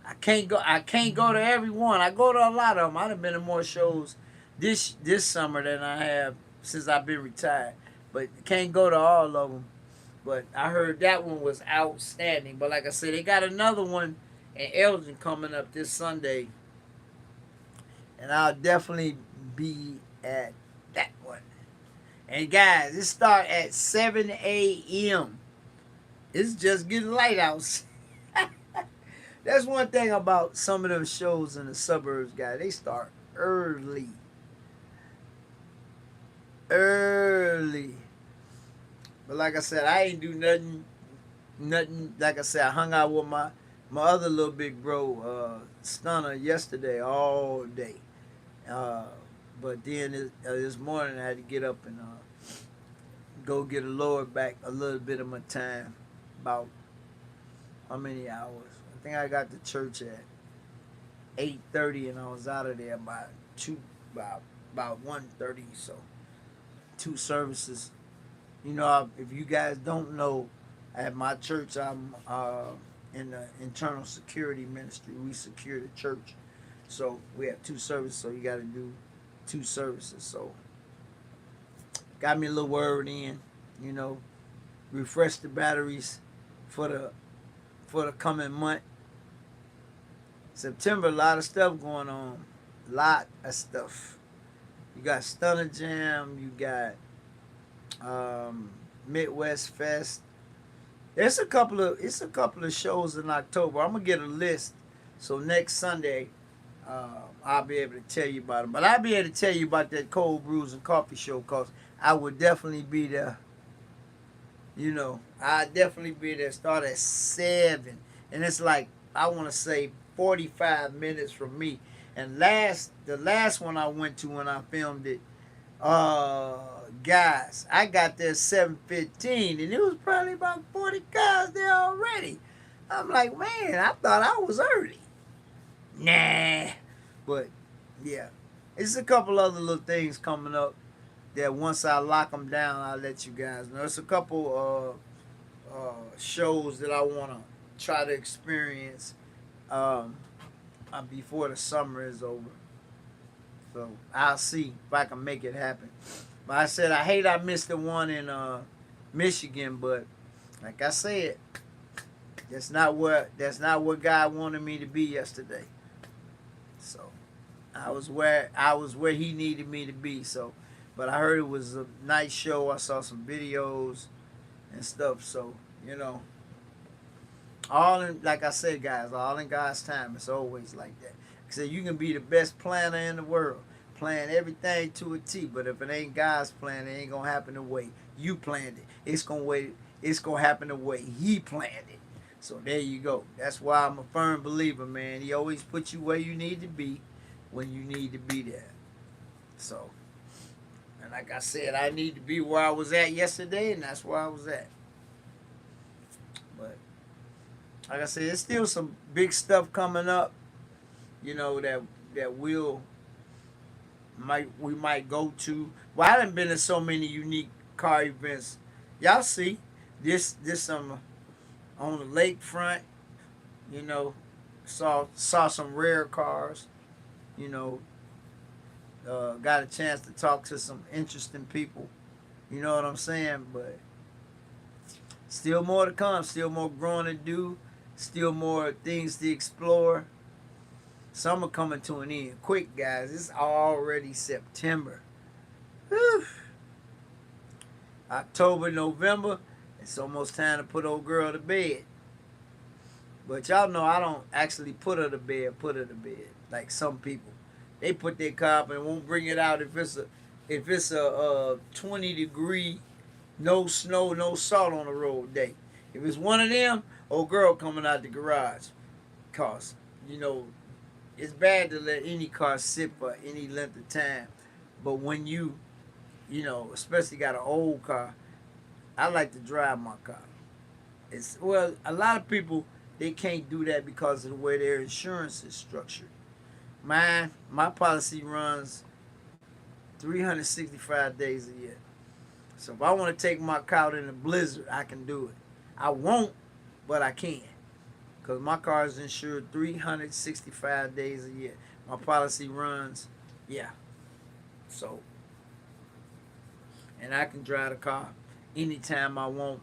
I can't go to every one. I go to a lot of them. I've been to more shows this summer than I have since I've been retired. But can't go to all of them. But I heard that one was outstanding. But like I said, they got another one in Elgin coming up this Sunday, and I'll definitely be at that one. And guys, it start at 7 a.m. It's just getting light out. That's one thing about some of them shows in the suburbs, guys. They start early. Early. But like I said, I ain't do nothing. Like I said, I hung out with my other little big bro, Stunner, yesterday all day. But then this morning I had to get up and go get a lower back a little bit of my time. About how many hours? I think I got to church at 8:30 and I was out of there by about 1:30. So 2 services. You know, if you guys don't know, at my church, I'm in the internal security ministry. We secure the church. So we have 2 services, so you got to do 2 services. So got me a little word in, you know, refresh the batteries for the coming month. September, a lot of stuff going on. Lot of stuff. You got Stunner Jam, you got Midwest Fest. It's a couple of shows in October. I'm gonna get a list, so next Sunday I'll be able to tell you about them. But I'll be able to tell you about that Cold Brews and Coffee show, cause I would definitely be there. You know, I definitely be there. Start at 7, and it's like I want to say 45 minutes from me. And the last one I went to when I filmed it, guys, I got there 7:15, and it was probably about 40 cars there already. I'm like, man, I thought I was early. Nah, but yeah, it's a couple other little things coming up that once I lock them down, I'll let you guys know. It's a couple shows that I want to try to experience before the summer is over. So I'll see if I can make it happen. But I said I hate I missed the one in Michigan, but like I said, that's not what God wanted me to be yesterday. So I was where he needed me to be. So, but I heard it was a nice show. I saw some videos and stuff. So you know, all in, like I said, guys, all in God's time. It's always like that. I said you can be the best planner in the world, plan everything to a T, but if it ain't God's plan, it ain't gonna happen the way you planned it. It's gonna happen the way He planned it. So there you go. That's why I'm a firm believer, man. He always puts you where you need to be when you need to be there. So, and like I said, I need to be where I was at yesterday, and that's where I was at. But like I said, there's still some big stuff coming up, you know, that we might go to. Well, I done been to so many unique car events. Y'all see this on the lakefront, you know, saw some rare cars, you know, got a chance to talk to some interesting people, you know what I'm saying? But still more to come, still more growing to do, still more things to explore. Summer coming to an end quick, guys. It's already September. Whew. October, November, it's almost time to put old girl to bed. But y'all know I don't actually put her to bed, like some people. They put their car up and won't bring it out if it's a 20-degree, no snow, no salt on the road day. If it's one of them, old girl coming out the garage. Cause, you know, it's bad to let any car sit for any length of time. But when you know, especially got an old car, I like to drive my car. It's well, a lot of people they can't do that because of the way their insurance is structured. My policy runs 365 days a year. So if I want to take my car out in a blizzard, I can do it. I won't, but I can. Because my car is insured 365 days a year. My policy runs, yeah. So, and I can drive the car anytime I want.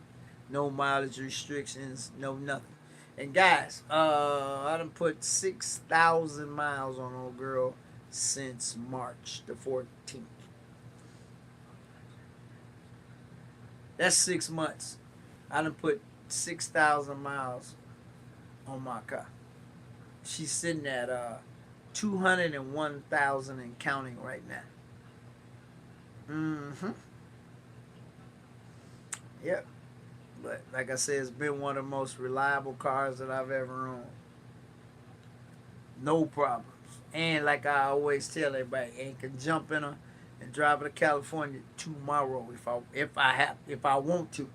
No mileage restrictions, no nothing. And guys, I done put 6,000 miles on old girl since March the 14th. That's 6 months. I done put 6,000 miles on my car. She's sitting at 201,000 and counting right now. Mm-hmm. Yep. But like I said, it's been one of the most reliable cars that I've ever owned. No problems. And like I always tell everybody, and can jump in her and drive her to California tomorrow if I want to.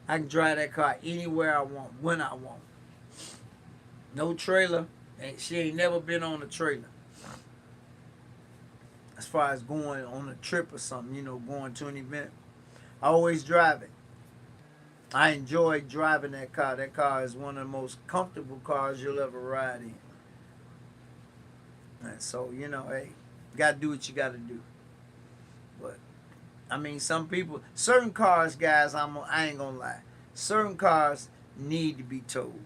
I can drive that car anywhere I want, when I want. No trailer. And she ain't never been on a trailer. As far as going on a trip or something, you know, going to an event. I always drive it. I enjoy driving that car. That car is one of the most comfortable cars you'll ever ride in. And so, you know, hey, you got to do what you got to do. But, I mean, some people, certain cars, guys, I ain't going to lie. Certain cars need to be towed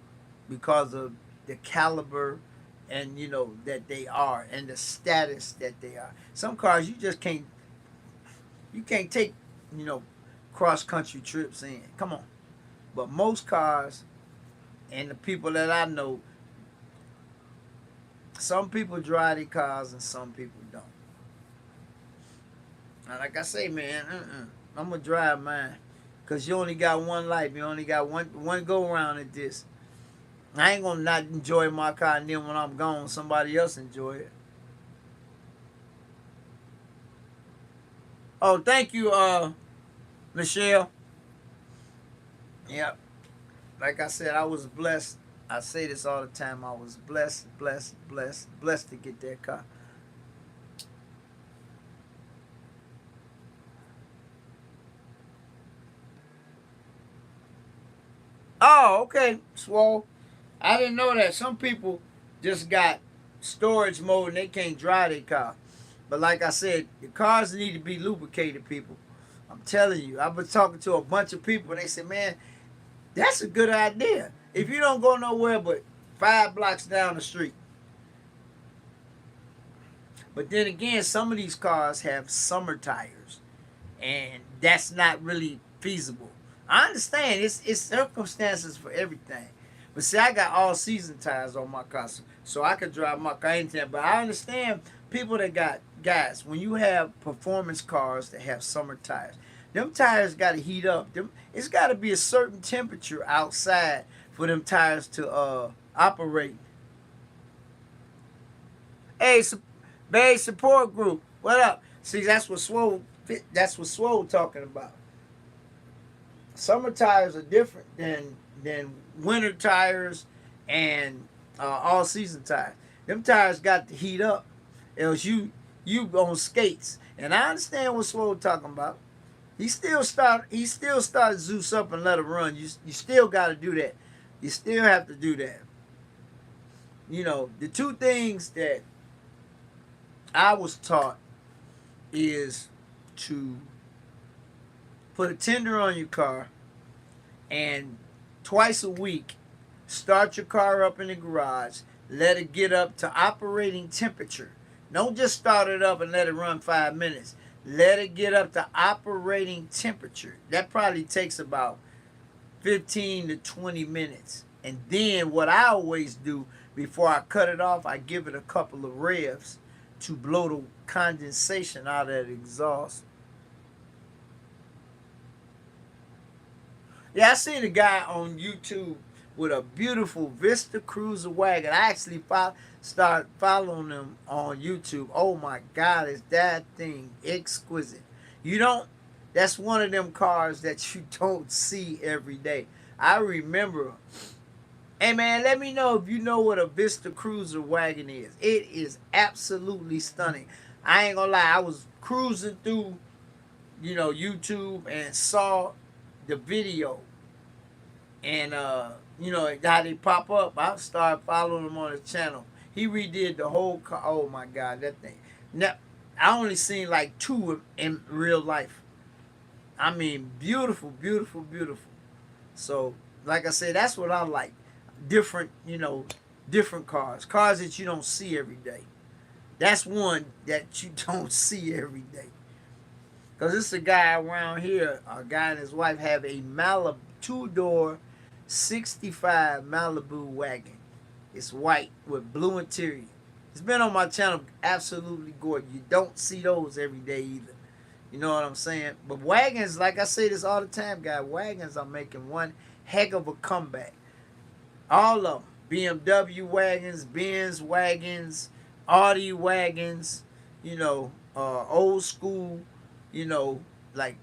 because of the caliber and, you know, that they are and the status that they are. Some cars you just can't, you can't take, you know, cross-country trips in. Come on. But most cars, and the people that I know, some people drive their cars and some people don't. Now, like I say, man, I'm going to drive mine. Because you only got one life. You only got one go-around at this. I ain't going to not enjoy my car, and then when I'm gone, somebody else enjoy it. Oh, thank you, Michelle. Yep. Like I said, I was blessed. I say this all the time. I was blessed to get that car. Oh, okay, Swole. I didn't know that. Some people just got storage mode and they can't drive their car. But like I said, the cars need to be lubricated, people. I'm telling you. I've been talking to a bunch of people and they said, man, that's a good idea. If you don't go nowhere but 5 blocks down the street. But then again, some of these cars have summer tires. And that's not really feasible. I understand. It's circumstances for everything. But see, I got all season tires on my car. So I can drive my car anytime. But I understand people that got, guys, when you have performance cars that have summer tires, them tires got to heat up. It's got to be a certain temperature outside for them tires to operate. Hey, Bay Support Group, what up? See, that's what Swole talking about. Summer tires are different than winter tires and all season tires. Them tires got to heat up, else you on skates. And I understand what Swole talking about. He still start Zeus up and let him run. You still got to do that. You still have to do that. You know, the two things that I was taught is to put a tender on your car and twice a week start your car up in the garage, let it get up to operating temperature. Don't just start it up and let it run 5 minutes. Let it get up to operating temperature. That probably takes about 15 to 20 minutes. And then what I always do before I cut it off, I give it a couple of revs to blow the condensation out of the exhaust. Yeah, I seen a guy on YouTube with a beautiful Vista Cruiser wagon. I actually started following them on YouTube. Oh my God, is that thing exquisite? You don't, that's one of them cars that you don't see every day. I remember, hey man, let me know if you know what a Vista Cruiser wagon is. It is absolutely stunning. I ain't gonna lie, I was cruising through, YouTube and saw the video. And how they pop up, I started following him on his channel. He redid the whole car. Oh my God, that thing. Now, I only seen like two in real life. I mean, beautiful, beautiful, beautiful. So, like I said, that's what I like. Different, different cars. Cars that you don't see every day. That's one that you don't see every day. Because it's a guy around here, a guy and his wife have a Malibu, two-door, 65 Malibu wagon. It's white with blue interior. It's been on my channel, absolutely gorgeous. You don't see those every day either. You know what I'm saying? But wagons, like I say this all the time, guys, wagons are making one heck of a comeback. All of them. BMW wagons, Benz wagons, Audi wagons, old school, like,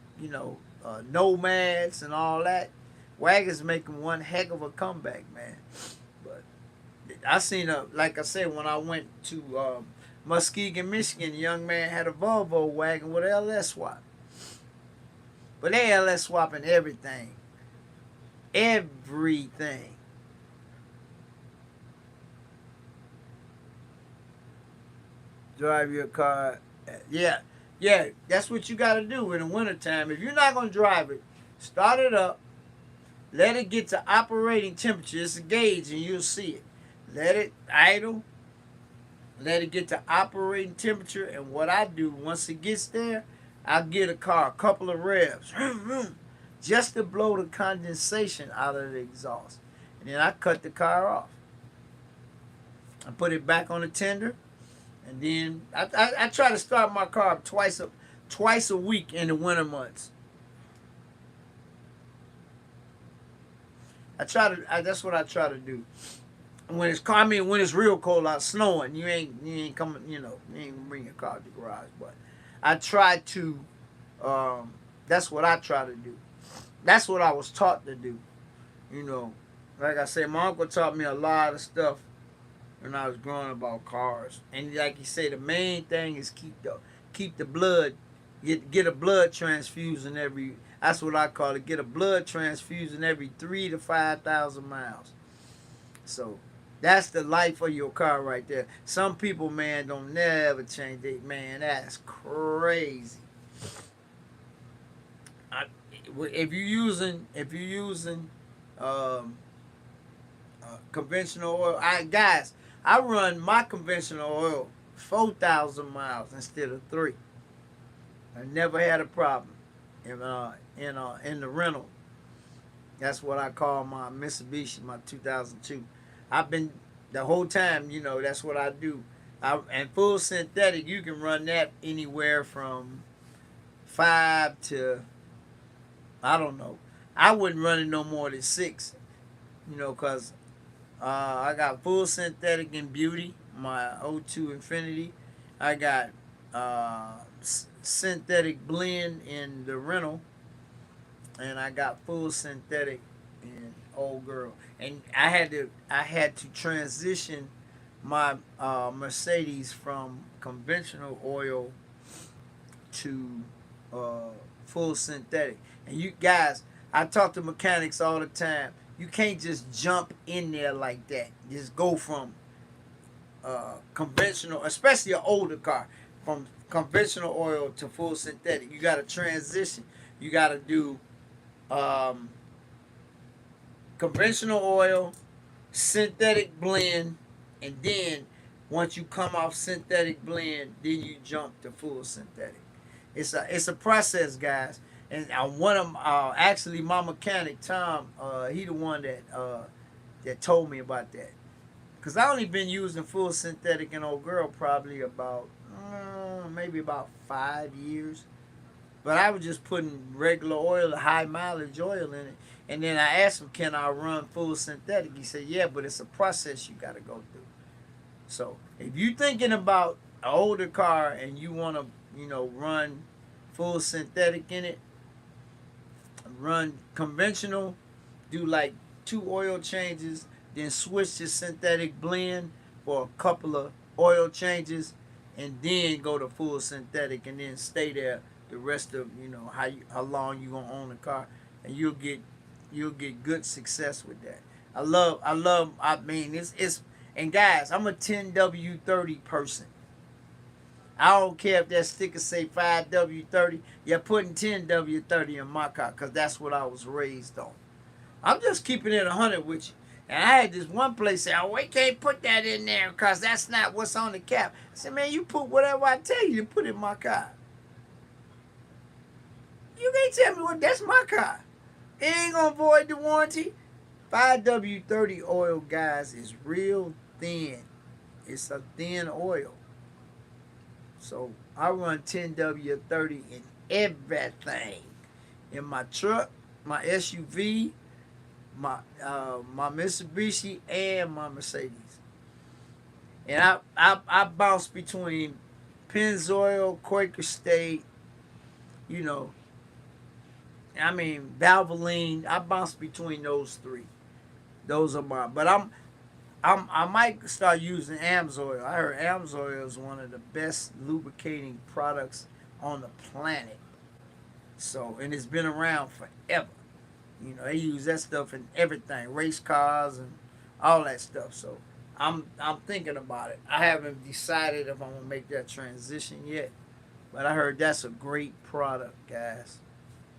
nomads and all that. Wagons making one heck of a comeback, man. But I seen like I said, when I went to Muskegon, Michigan, a young man had a Volvo wagon with LS swap. But they LS swapping everything. Everything. Drive your car. Yeah, that's what you got to do in the wintertime. If you're not going to drive it, start it up. Let it get to operating temperature. It's a gauge and you'll see it. Let it idle. Let it get to operating temperature. And what I do, once it gets there, I'll get a car, a couple of revs, just to blow the condensation out of the exhaust. And then I cut the car off. I put it back on the tender. And then I try to start my car up twice a week in the winter months. That's what I try to do. When it's real cold out, snowing, you ain't coming, you ain't gonna bring your car to the garage. But I try to, that's what I try to do. That's what I was taught to do. Like I said, my uncle taught me a lot of stuff when I was growing up about cars. And like you say, the main thing is keep the blood, get a blood transfusion every. That's what I call it. Get a blood transfusion every 3,000 to 5,000 miles. So that's the life of your car right there. Some people, man, don't never change it. Man, that's crazy. If you're using conventional oil, I run my conventional oil 4,000 miles instead of 3. I never had a problem in the rental. That's what I call my Mitsubishi, my 2002. I've been the whole time, that's what I do. And full synthetic, you can run that anywhere from 5 to, I don't know. I wouldn't run it no more than 6, because I got full synthetic in Beauty, my O2 Infinity. I got synthetic blend in the rental, and I got full synthetic in Old Girl. And I had to transition my Mercedes from conventional oil to full synthetic. And you guys, I talk to mechanics all the time. You can't just jump in there like that. Just go from conventional, especially an older car, from conventional oil to full synthetic. You got to transition. You got to do conventional oil, synthetic blend, and then once you come off synthetic blend, then you jump to full synthetic. It's a process, guys. And one of actually my mechanic Tom, he the one that told me about that. Cause I only been using full synthetic and Old Girl probably about maybe about 5 years. But I was just putting regular oil, high mileage oil in it. And then I asked him, can I run full synthetic? He said, yeah, but it's a process you got to go through. So if you're thinking about an older car and you want to, run full synthetic in it, run conventional, do like 2 oil changes, then switch to synthetic blend for a couple of oil changes, and then go to full synthetic, and then stay there the rest of how long you gonna own the car, and you'll get good success with that. I mean it's and guys, I'm a 10W30 person. I don't care if that sticker say 5W30. You're putting 10W30 in my car because that's what I was raised on. I'm just keeping it 100 with you. And I had this one place say, oh, we can't put that in there because that's not what's on the cap. I said, man, you put whatever I tell you to put in my car. You can't tell me that's my car. It ain't going to void the warranty. 5W30 oil, guys, is real thin. It's a thin oil. So I run 10W30 in everything. In my truck, my SUV, my Mitsubishi, and my Mercedes. And I bounce between Pennzoil, Quaker State, Valvoline. I bounce between those three. Those are my. But I might start using Amsoil. I heard Amsoil is one of the best lubricating products on the planet. So, and it's been around forever. They use that stuff in everything, race cars and all that stuff. So, I'm thinking about it. I haven't decided if I'm gonna make that transition yet, but I heard that's a great product, guys.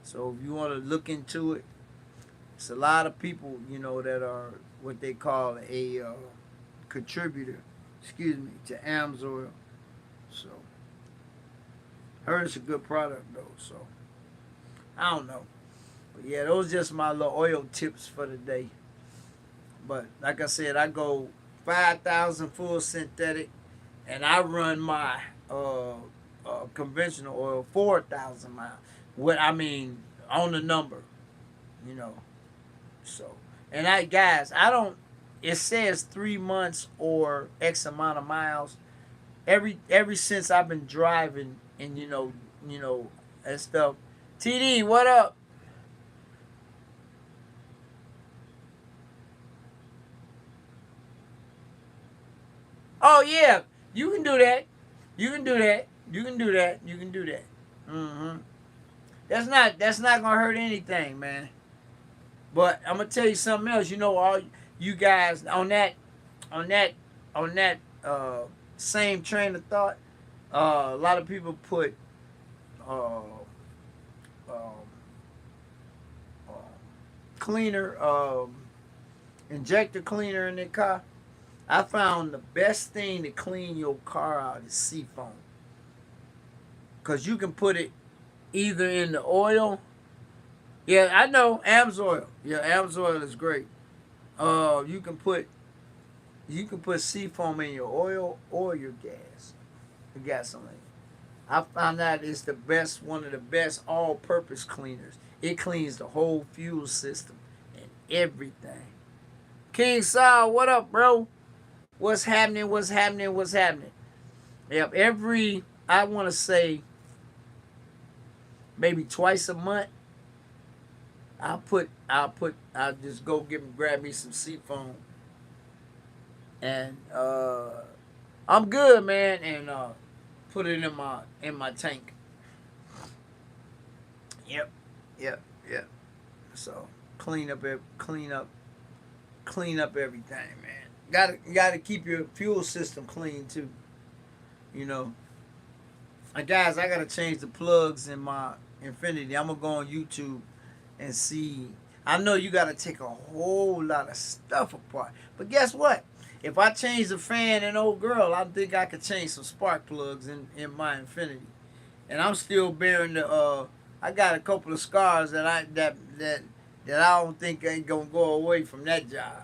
So if you want to look into it, it's a lot of people, that are what they call a contributor, to Amsoil. So, I heard it's a good product though. So, I don't know. But yeah, those are just my little oil tips for the day. But like I said, I go 5,000 full synthetic, and I run my conventional oil 4,000 miles. On the number, you know. So, and I don't. It says 3 months or X amount of miles. Every since I've been driving and and stuff. TD, what up? Oh yeah, you can do that. You can do that. You can do that. You can do that. Mm-hmm. That's not gonna hurt anything, man. But I'm gonna tell you something else. All you guys on that on that same train of thought. A lot of people put uh, um, um, cleaner, injector cleaner in their car. I found the best thing to clean your car out is seafoam, cause you can put it either in the oil. Yeah, I know Amsoil. Yeah, Amsoil is great. You can put seafoam in your oil or your gasoline. I found out it's one of the best all-purpose cleaners. It cleans the whole fuel system and everything. King Saul, what up, bro? What's happening? What's happening? What's happening? Yep, I want to say maybe twice a month. I'll just go grab me some seafoam, and I'm good, man, and put it in my tank. Yep, yep, yep. So clean up everything, man. Gotta keep your fuel system clean too. You know, guys, I gotta change the plugs in my Infinity. I'm gonna go on YouTube and see. I know you gotta take a whole lot of stuff apart, but guess what? If I change the fan and old girl, I think I could change some spark plugs in my Infinity, and I'm still bearing the. I got a couple of scars that I don't think ain't gonna go away from that job.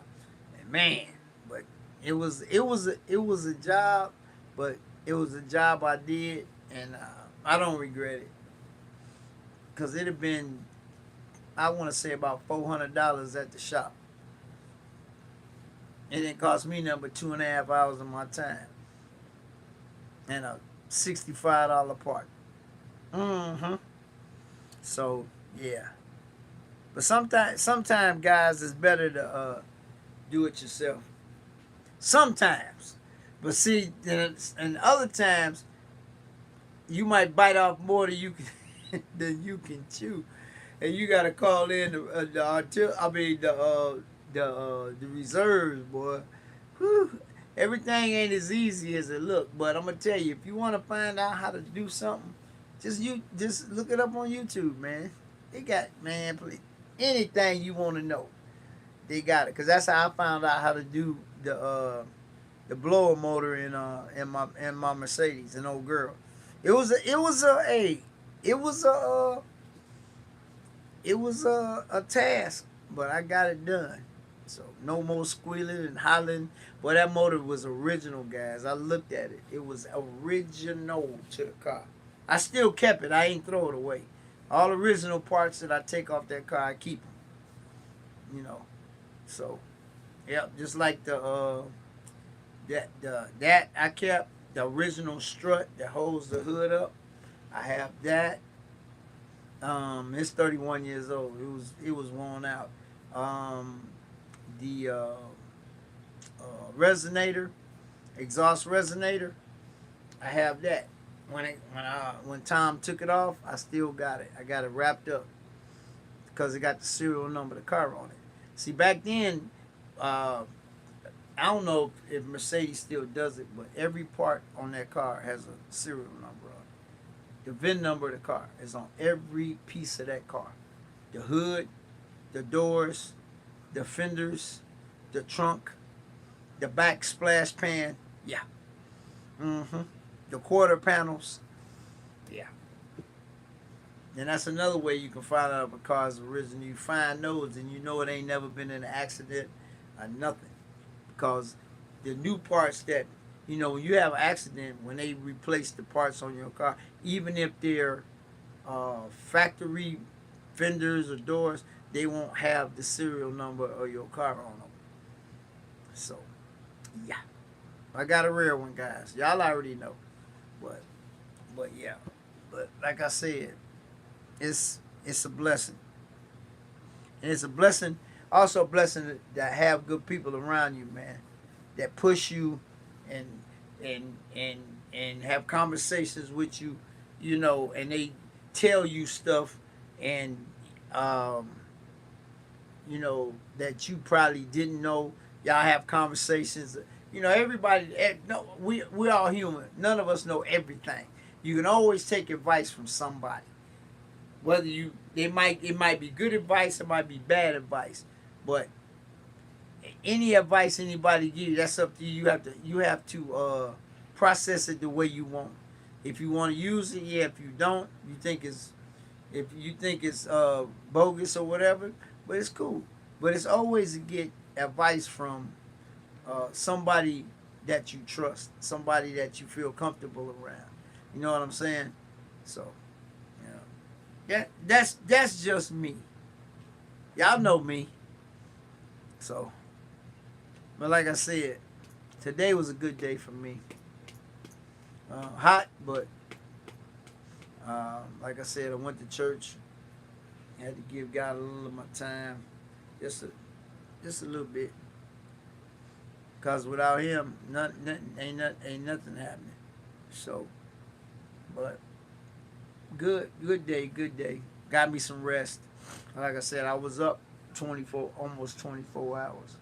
And man, but it was a job, but it was a job I did, and I don't regret it. because it had been, I want to say about $400 at the shop. It didn't cost me nothing but 2.5 hours of my time and a $65 part. Mm-hmm. So yeah, but sometimes guys, it's better to do it yourself. Sometimes, but see, and other times you might bite off more than you can than you can chew, and you gotta call in the reserves, boy. Whew. Everything ain't as easy as it look, but I'm gonna tell you, if you want to find out how to do something, just look it up on YouTube, man. They got, man, please, anything you want to know, they got it. Cause that's how I found out how to do the blower motor in my Mercedes, an old girl. It was a task, but I got it done. So no more squealing and hollering. But that motor was original, guys. I looked at it. It was original to the car. I still kept it. I ain't throw it away. All original parts that I take off that car, I keep them. You know. So, yep. Just like that I kept the original strut that holds the hood up. I have that. It's 31 years old. It was worn out. The resonator, exhaust resonator, I have that. When Tom took it off, I still got it. I got it wrapped up because it got the serial number of the car on it. See, back then, I don't know if Mercedes still does it, but every part on that car has a serial number on it. The VIN number of the car is on every piece of that car. The hood, the doors, the fenders, the trunk, the back splash pan, yeah. Mm-hmm. The quarter panels, yeah. And that's another way you can find out if a car is original. You find those and you know it ain't never been in an accident or nothing. Because the new parts that, when you have an accident, when they replace the parts on your car, even if they're factory fenders or doors, they won't have the serial number of your car on them. So, yeah. I got a rare one, guys. Y'all already know. But yeah. But like I said, it's a blessing. And it's a blessing, also a blessing to have good people around you, man, that push you and and have conversations with you, and they tell you stuff and that you probably didn't know. Y'all have conversations. Everybody. No, we're all human. None of us know everything. You can always take advice from somebody. Whether it might be good advice, it might be bad advice, but any advice anybody gives you, that's up to you. You have to process it the way you want. If you want to use it, yeah. If you don't, if you think it's bogus or whatever, but it's cool. But it's always to get advice from somebody that you trust, somebody that you feel comfortable around. You know what I'm saying? So, that's just me. Y'all know me. So, but like I said, today was a good day for me. Hot, but like I said, I went to church. I had to give God a little of my time, just a little bit. Cause without Him, ain't nothing happening. So, but good day. Got me some rest. Like I said, I was up almost 24 hours.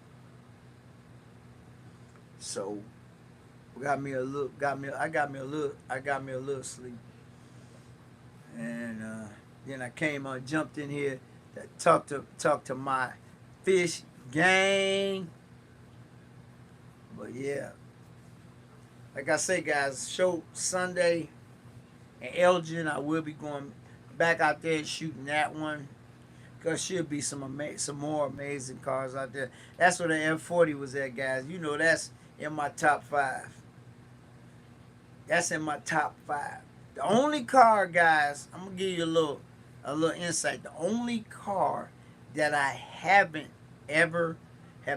So, I got me a little sleep. And then I jumped in here to talk to my fish gang. But yeah, like I say, guys, show Sunday in Elgin. I will be going back out there and shooting that one. Because should be some more amazing cars out there. That's where the M40 was at, guys. That's in my top 5. That's in my top 5. The only car, guys, I'm going to give you a a little insight. The only car that I have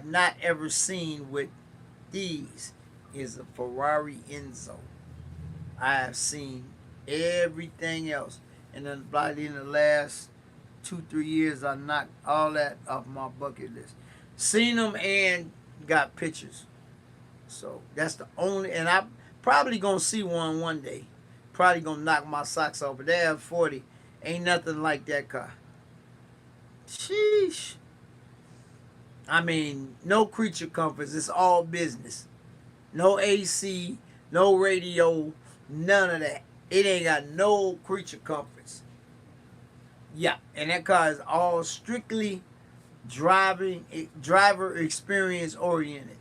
not ever seen with these is a Ferrari Enzo. I have seen everything else, and then probably in the last 2 3 years, I knocked all that off my bucket list. Seen them and got pictures. So that's the only, and I probably gonna see one day. Probably gonna knock my socks off. But they have 40. Ain't nothing like that car. Sheesh. I mean, no creature comforts. It's all business. No AC, no radio, none of that. It ain't got no creature comforts. Yeah, and that car is all strictly driver experience oriented.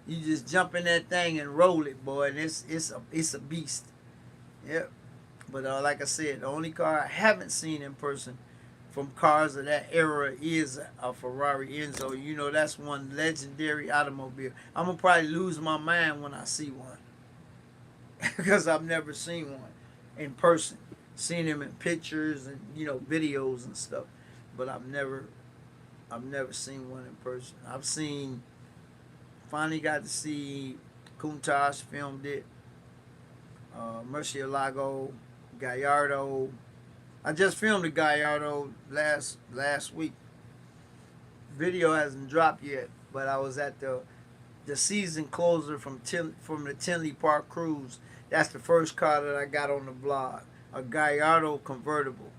You just jump in that thing and roll it, boy, and it's a beast. Yep. But like I said, the only car I haven't seen in person from cars of that era is a Ferrari Enzo. You know, that's one legendary automobile. I'm gonna probably lose my mind when I see one because I've never seen one in person. Seen them in pictures and videos and stuff, but I've never seen one in person. Finally got to see Countach filmed it. Murcielago, Gallardo. I just filmed the Gallardo last week. Video hasn't dropped yet, but I was at the season closer from the Tinley Park Cruise. That's the first car that I got on the blog. A Gallardo convertible,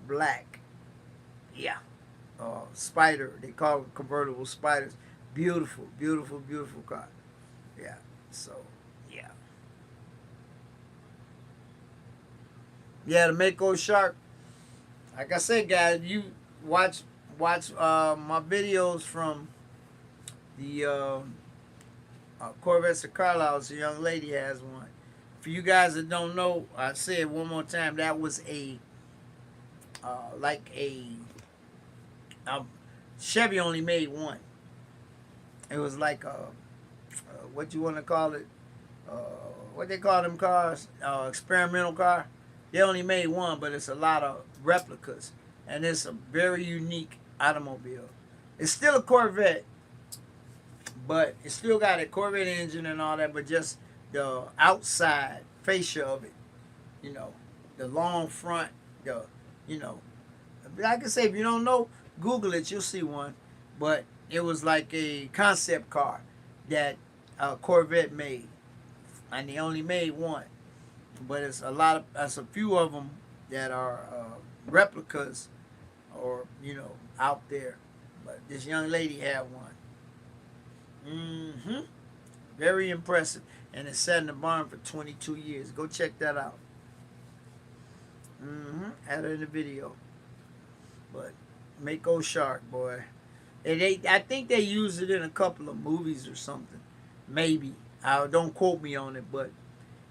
black. Yeah. Spider. They call them convertible spiders. Beautiful, beautiful, beautiful car. Yeah. So, yeah. Yeah, the Mako Shark. Like I said, guys, you watch my videos from the Corvette of Carlisle. A young lady has one. For you guys that don't know, I say it one more time. That was like a Chevy only made one. It was like what you want to call it? What they call them cars? Experimental car. They only made one, but it's a lot of replicas, and it's a very unique automobile. It's still a Corvette, but it still got a Corvette engine and all that, but just the outside fascia of it, the long front, like I say, if you don't know, Google it, you'll see one. But it was like a concept car that Corvette made, and they only made one. But it's a few of them that are replicas, or out there. But this young lady had one. Very impressive. And it's sat in the barn for 22 years. Go check that out. Had it in the video. But Mako Shark, boy. I think they used it in a couple of movies or something. Maybe. Don't quote me on it, but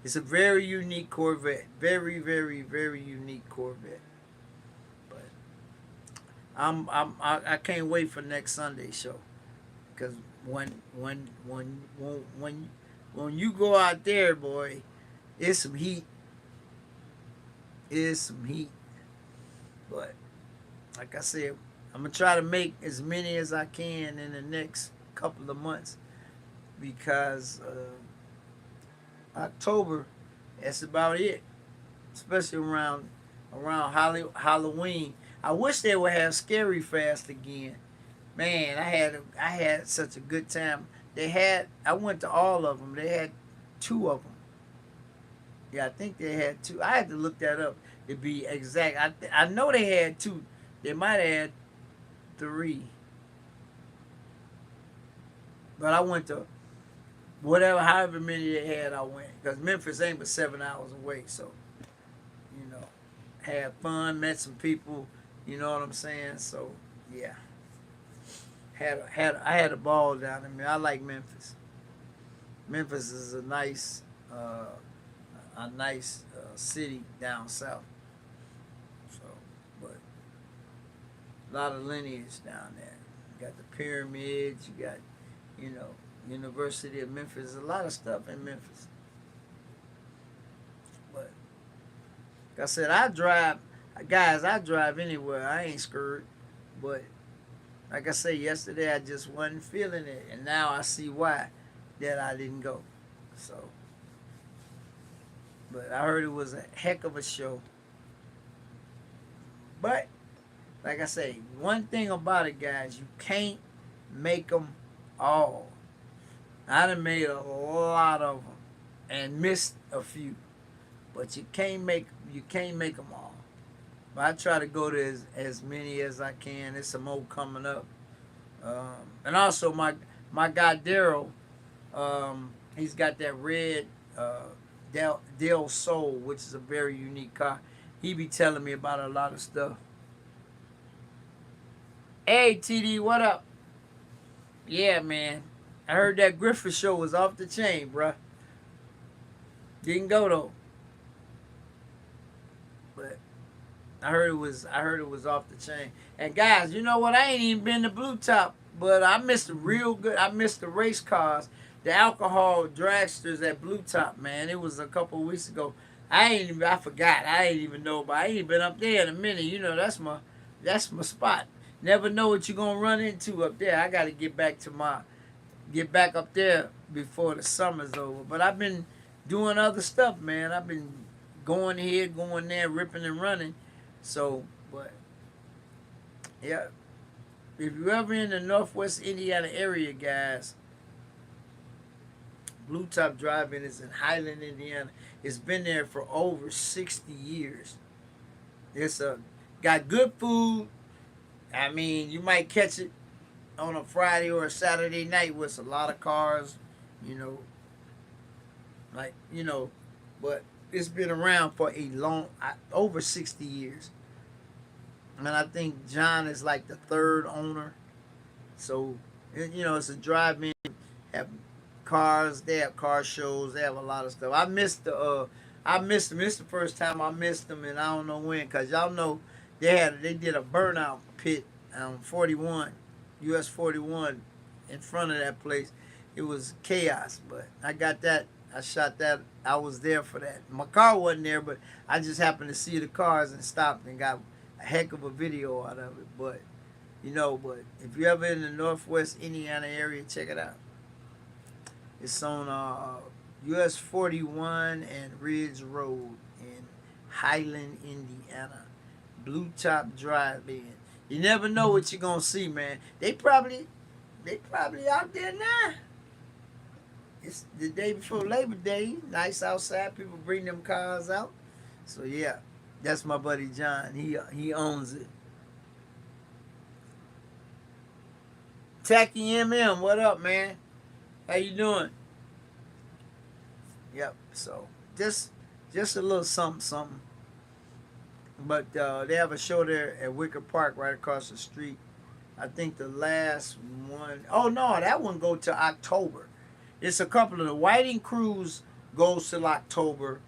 it's a very unique Corvette. Very, very, very unique Corvette. But I can't wait for next Sunday show. Because when you go out there, boy, it's some heat. It's some heat. But like I said, I'm gonna try to make as many as I can in the next couple of months, because October, that's about it. Especially around Halloween. I wish they would have Scary Fast again. Man, I had such a good time. I went to all of them. They had 2 of them. Yeah, I think they had 2. I had to look that up to be exact. I know they had 2. They might have had 3. But I went to however many they had, I went. Because Memphis ain't but 7 hours away. So, had fun, met some people. You know what I'm saying? So, yeah. I had a ball down there. I like Memphis. Memphis is a nice city down south. So, but a lot of lineage down there. You got the pyramids. You got, University of Memphis. A lot of stuff in Memphis. But like I said, Guys, I drive anywhere. I ain't scared. But like I say, yesterday I just wasn't feeling it, and now I see why that I didn't go. So, but I heard it was a heck of a show. But like I say, one thing about it, guys, you can't make them all. I done made a lot of them and missed a few, but you can't make them all. But I try to go to as many as I can. There's some more coming up, and also my guy Daryl, he's got that red Del Sol, which is a very unique car. He be telling me about a lot of stuff. Hey TD, what up? Yeah, man. I heard that Griffith show was off the chain, bruh. Didn't go though, but I heard it was off the chain. And guys, you know what? I ain't even been to Blue Top, but I missed the real good. I missed the race cars, the alcohol dragsters at Blue Top, man. It was a couple of weeks ago. I forgot. I ain't even know, but I ain't been up there in a minute. You know, that's my spot. Never know what you're gonna run into up there. I gotta get back up there before the summer's over. But I've been doing other stuff, man. I've been going here, going there, ripping and running. So, but yeah, if you're ever in the Northwest Indiana area, guys, Blue Top Drive-In is in Highland, Indiana. It's been there for over 60 years. It's got good food. I mean, you might catch it on a Friday or a Saturday night with a lot of cars, you know, like, but it's been around for a long, over 60 years. And I think John is like the third owner. So, it's a drive-in. Have cars. They have car shows. They have a lot of stuff. I missed them. It's the first time I missed them, and I don't know when, cause y'all know they did a burnout pit on 41, US 41, in front of that place. It was chaos, but I got that. I shot that. I was there for that. My car wasn't there, but I just happened to see the cars and stopped and got a heck of a video out of it. But if you're ever in the Northwest Indiana area, check it out. It's on US 41 and Ridge Road in Highland, Indiana. Blue Top Drive-In. You never know what you're gonna see, man. They probably out there now. It's the day before Labor Day. Nice outside. People bring them cars out. So yeah, that's my buddy John. He owns it. Tacky MM, what up, man? How you doing? Yep. So just a little something, something. But they have a show there at Wicker Park right across the street. I think the last one, oh no, that one go to October. It's a couple of the Whiting cruise goes till October,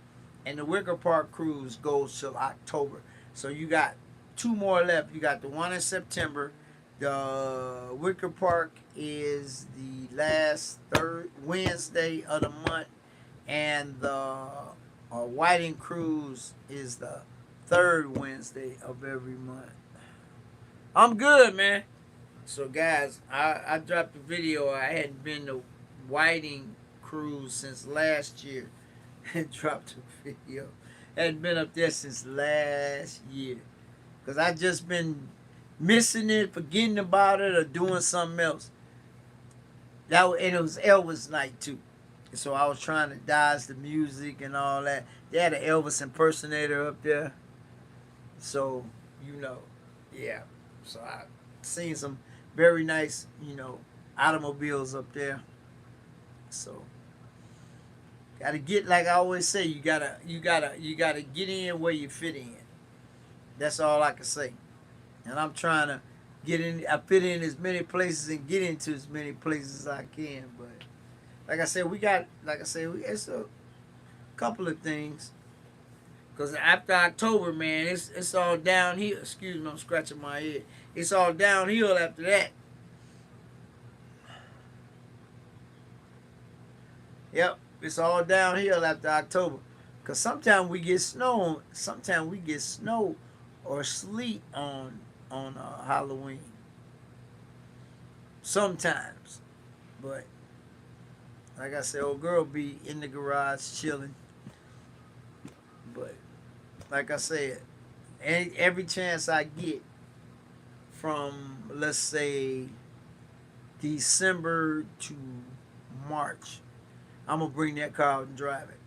and the Wicker Park cruise goes till October. So you got two more left. You got the one in September. The Wicker Park is the last third Wednesday of the month, and the Whiting cruise is the third Wednesday of every month. I'm good, man. So guys, I dropped a video. I hadn't been to Whiting cruise since last year. I dropped a video. I hadn't been up there since last year. Because I just been missing it, forgetting about it, or doing something else. And it was Elvis night too. So I was trying to dodge the music and all that. They had an Elvis impersonator up there. So, yeah. So I seen some very nice, automobiles up there. So gotta get, like I always say, you gotta get in where you fit in. That's all I can say. And I'm trying to I fit in as many places and get into as many places as I can. But like I said, it's a couple of things. Because after October, man, it's all downhill. Excuse me, I'm scratching my head. It's all downhill after that. Yep, it's all downhill after October. Because sometimes we get snow or sleep on Halloween. Sometimes, but like I said, old girl be in the garage chilling. But like I said, every chance I get from, let's say, December to March, I'm gonna bring that car out and drive it.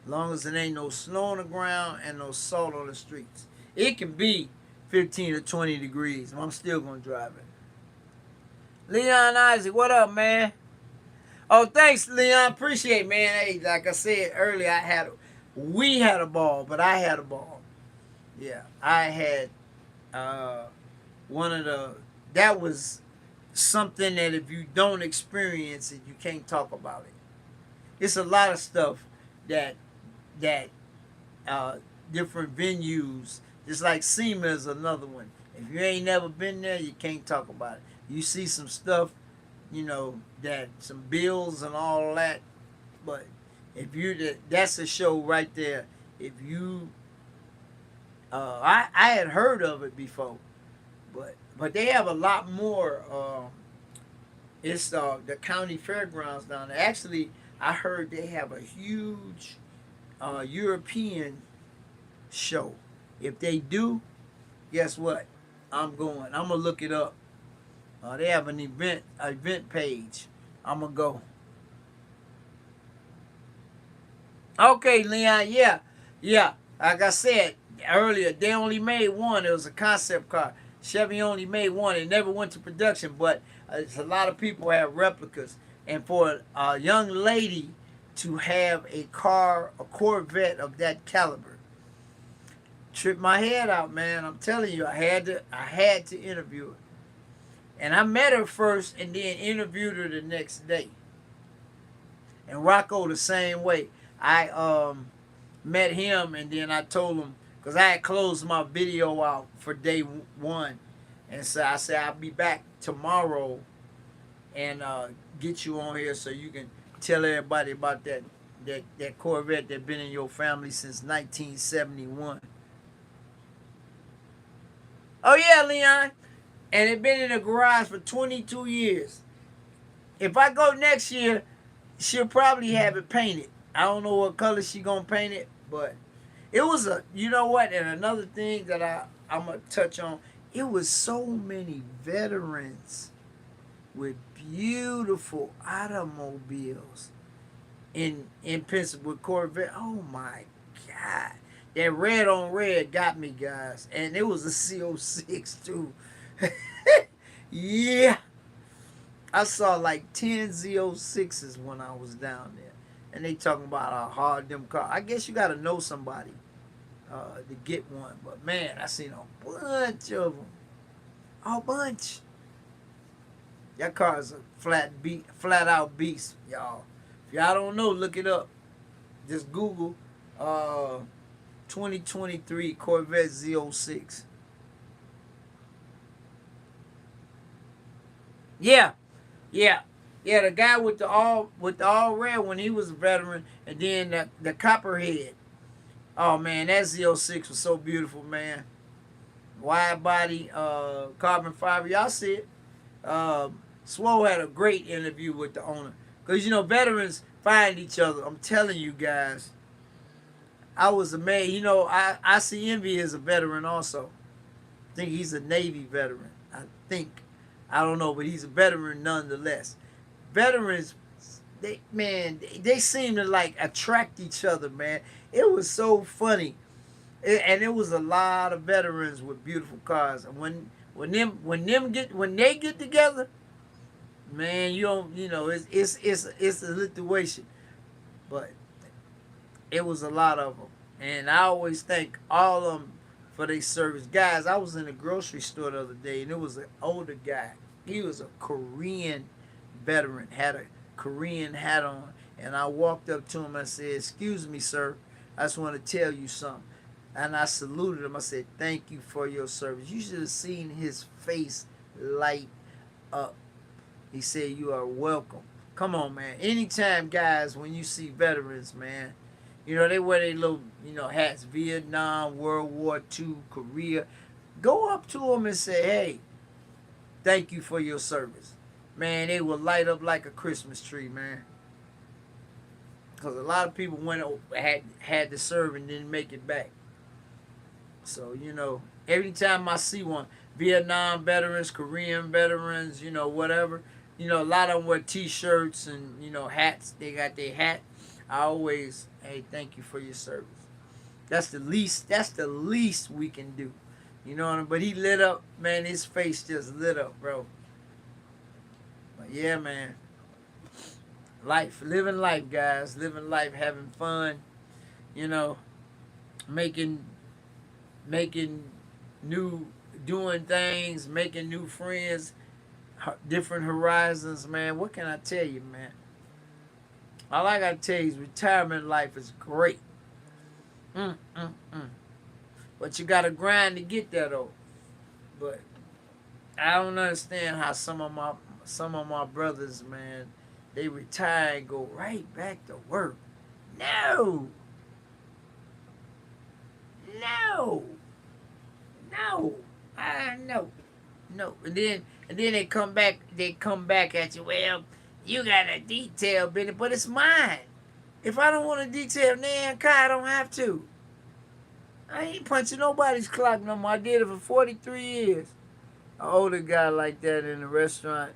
As long as it ain't no snow on the ground and no salt on the streets. It can be 15 or 20 degrees, and I'm still gonna drive it. Leon Isaac, what up, man? Oh, thanks, Leon. Appreciate it, man. Hey, like I said earlier, we had a ball, but I had a ball. Yeah, I had uh, one of the. That was something that if you don't experience it, you can't talk about it. It's a lot of stuff that that different venues. Just like SEMA is another one. If you ain't never been there, you can't talk about it. You see some stuff, that some bills and all that. But if that's a show right there. If you, I had heard of it before, but they have a lot more. It's the county fairgrounds down there. Actually, I heard they have a huge European show. If they do, guess what? I'm going. I'm gonna look it up. They have an event page. I'm gonna go. Okay, Leon. Yeah, yeah. Like I said earlier, they only made one. It was a concept car. Chevy only made one. It never went to production, but a lot of people have replicas. And for a young lady to have a car, a Corvette of that caliber, tripped my head out, man. I'm telling you, I had to interview her. And I met her first and then interviewed her the next day. And Rocco the same way. I met him and then I told him, because I had closed my video out for day one. And so I said, I'll be back tomorrow and get you on here so you can tell everybody about that Corvette that been in your family since 1971. Oh, yeah, Leon. And it been in the garage for 22 years. If I go next year, she'll probably have it painted. I don't know what color she gonna paint it, but it was you know what? And another thing that I'm gonna touch on, it was so many veterans with beautiful automobiles in Pensacola with Corvette. Oh my God. That red on red got me, guys. And it was a CO6 too. Yeah. I saw like 10 Z06s when I was down there. And they talking about how hard them cars. I guess you got to know somebody to get one. But man, I seen a bunch of them. A bunch. That car is a flat out beast, y'all. If y'all don't know, look it up. Just Google 2023 Corvette Z06. Yeah, yeah, yeah. The guy with the all red when he was a veteran, and then the copperhead. Oh man, that Z06 was so beautiful, man. Wide body, carbon fiber. Y'all see it. Swole had a great interview with the owner, cause veterans find each other. I'm telling you guys. I was amazed. I see Envy as a veteran also. I think he's a Navy veteran. I think. I don't know, but he's a veteran nonetheless. Veterans, they seem to like attract each other, man. It was so funny, and it was a lot of veterans with beautiful cars. And when they get together, man, it's a situation, but it was a lot of them, and I always thank all of them for their service. Guys, I was in a grocery store the other day, and it was an older guy. He was a Korean veteran, had a Korean hat on, and I walked up to him and I said, "Excuse me, sir, I just want to tell you something." And I saluted him. I said, "Thank you for your service." You should have seen his face light up. He said, "You are welcome." Come on, man. Anytime, guys, when you see veterans, man, You know, they wear their little, hats. Vietnam, World War II, Korea. Go up to them and say, hey, thank you for your service. Man, they will light up like a Christmas tree, man. Because a lot of people had to serve and didn't make it back. So, every time I see one, Vietnam veterans, Korean veterans, whatever, a lot of them wear T-shirts and, hats. They got their hat. I always, hey, thank you for your service. That's the least we can do. You know what I mean? But he lit up, man. His face just lit up, bro. But yeah, man. Living life, guys. Living life, having fun. Making doing things, making new friends, different horizons, man. What can I tell you, man? All I gotta tell you is retirement life is great. But you gotta grind to get there, though. But I don't understand how some of my brothers, man, they retire and go right back to work. No. No. And then they come back at you. Well, you got a detail business, but it's mine. If I don't want to detail nan car, I don't have to. I ain't punching nobody's clock no more. I did it for 43 years. An older guy like that in the restaurant,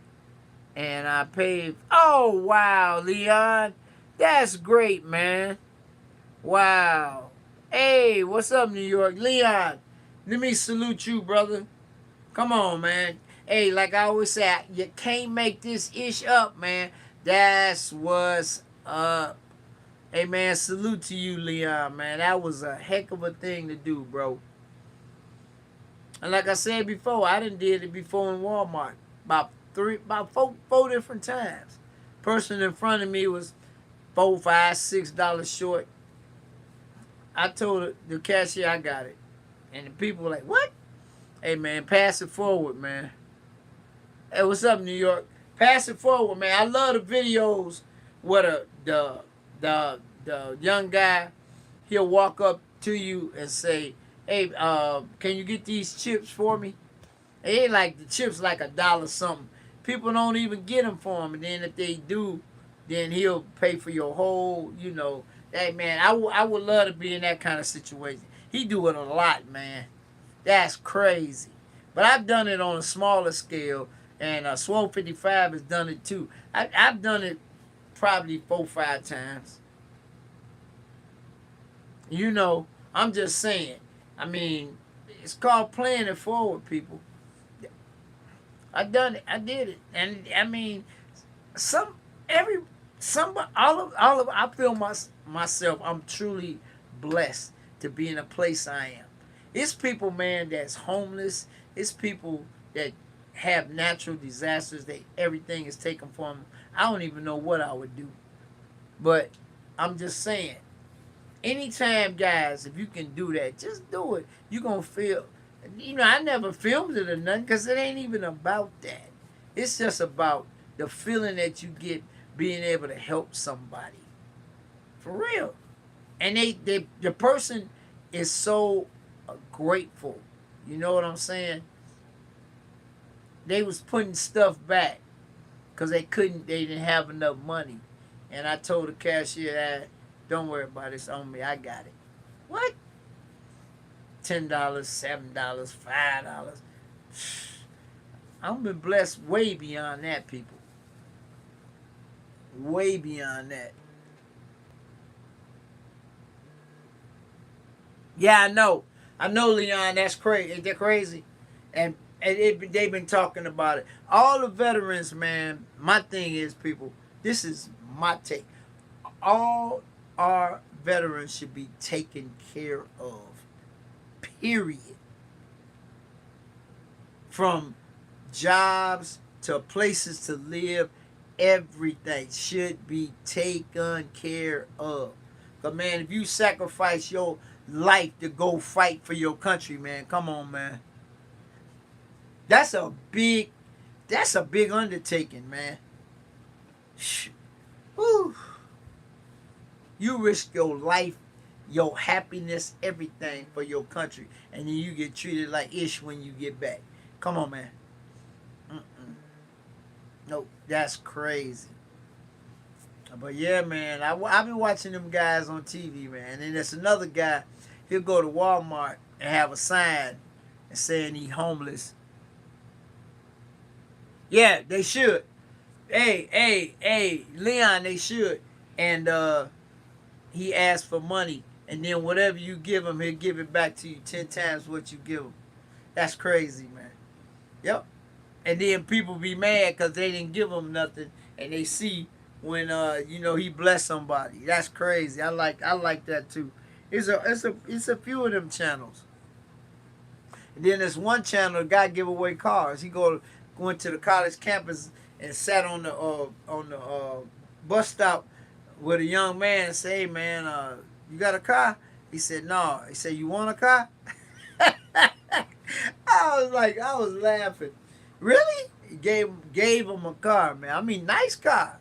and I paid. Oh, wow, Leon. That's great, man. Wow. Hey, what's up, New York? Leon, let me salute you, brother. Come on, man. Hey, like I always say, you can't make this ish up, man. That's what's up. Hey, man, salute to you, Leon, man. That was a heck of a thing to do, bro. And like I said before, I done did it before in Walmart. About four different times. Person in front of me was $4, $5, $6 short. I told the cashier I got it. And the people were like, what? Hey, man, pass it forward, man. Hey, what's up, New York? Pass it forward, man. I love the videos where the young guy, he'll walk up to you and say, hey, can you get these chips for me? It ain't like the chips like $1 something. People don't even get them for him. And then if they do, then he'll pay for your whole, Hey, man, I would love to be in that kind of situation. He do it a lot, man. That's crazy. But I've done it on a smaller scale, and Swole 55 has done it too. I've done it probably 4, 5 times. I'm just saying. I mean, it's called playing it forward, people. I done it. I did it. And I mean, I feel myself, I'm truly blessed to be in a place I am. It's people, man, that's homeless. It's people that have natural disasters that everything is taken from them. I don't even know what I would do. But I'm just saying, anytime, guys, if you can do that, just do it. You're going to feel, I never filmed it or nothing because it ain't even about that. It's just about the feeling that you get being able to help somebody. For real. And the person is so grateful. You know what I'm saying? They was putting stuff back because they didn't have enough money. And I told the cashier that, don't worry about it, it's on me, I got it. What? $10, $7, $5. I've been blessed way beyond that, people. Way beyond that. Yeah, I know, Leon, that's crazy. They're crazy. And they've been talking about it. All the veterans, man, my thing is, people, this is my take. All our veterans should be taken care of. Period. From jobs to places to live, everything should be taken care of. But man, if you sacrifice your life to go fight for your country, man, come on, man. That's a big undertaking, man. Whew. You risk your life, your happiness, everything for your country, and then you get treated like ish when you get back. Come on, man. Mm-mm. Nope, that's crazy. But yeah, man, I've been watching them guys on TV, man. And there's another guy, he'll go to Walmart and have a sign and saying he homeless. Yeah, they should. Hey, Leon, they should. And he asked for money, and then whatever you give him, he'll give it back to you 10 times what you give him. That's crazy, man. Yep. And then people be mad because they didn't give him nothing, and they see when he blessed somebody. That's crazy. I like that too. It's a few of them channels. And then there's one channel, the guy give away cars. He went to the college campus and sat on the bus stop with a young man and say, "Hey man, you got a car?" He said, "No." He said, "You want a car?" I was laughing. Really? He gave him a car, man. I mean, nice car.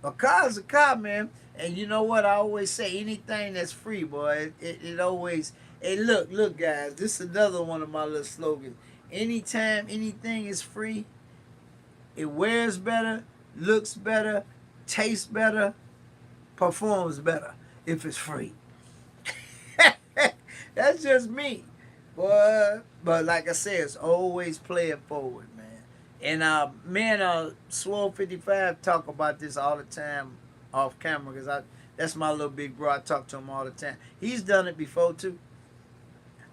A car's a car, man. And you know what? I always say, anything that's free, boy, it always. Hey, look, guys. This is another one of my little slogans. Anytime anything is free, it wears better, looks better, tastes better, performs better if it's free. That's just me. Boy, but like I said, it's always play it forward, man. And Swole 55 talk about this all the time off camera because that's my little big bro. I talk to him all the time. He's done it before too.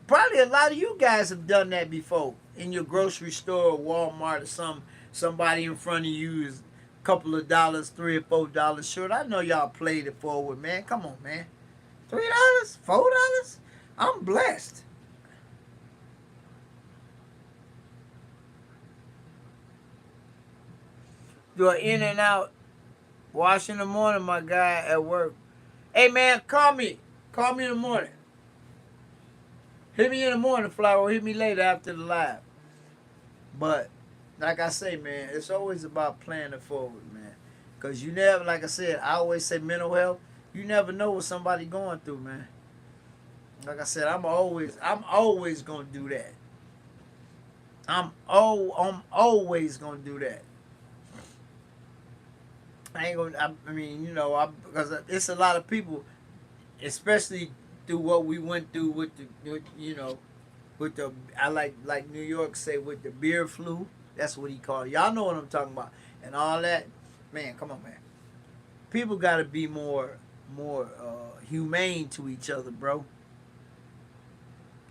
Probably a lot of you guys have done that before in your grocery store or Walmart or somebody in front of you is a couple of dollars, $3 or $4 short. I know y'all played it forward, man. Come on, man. $3, $4. I'm blessed. Do an in and out wash in the morning, my guy at work. Hey man, call me. Call me in the morning. Hit me in the morning, Flower. Hit me later after the live. But like I say, man, it's always about playing it forward, man. Cause you never, like I said, I always say mental health. You never know what somebody going through, man. Like I said, I'm always gonna do that. I'm always gonna do that. I ain't gonna. I mean, because it's a lot of people, especially through what we went through with the I like New York say with the beer flu. That's what he called it. Y'all know what I'm talking about, and all that. Man, come on, man. People got to be more humane to each other, bro.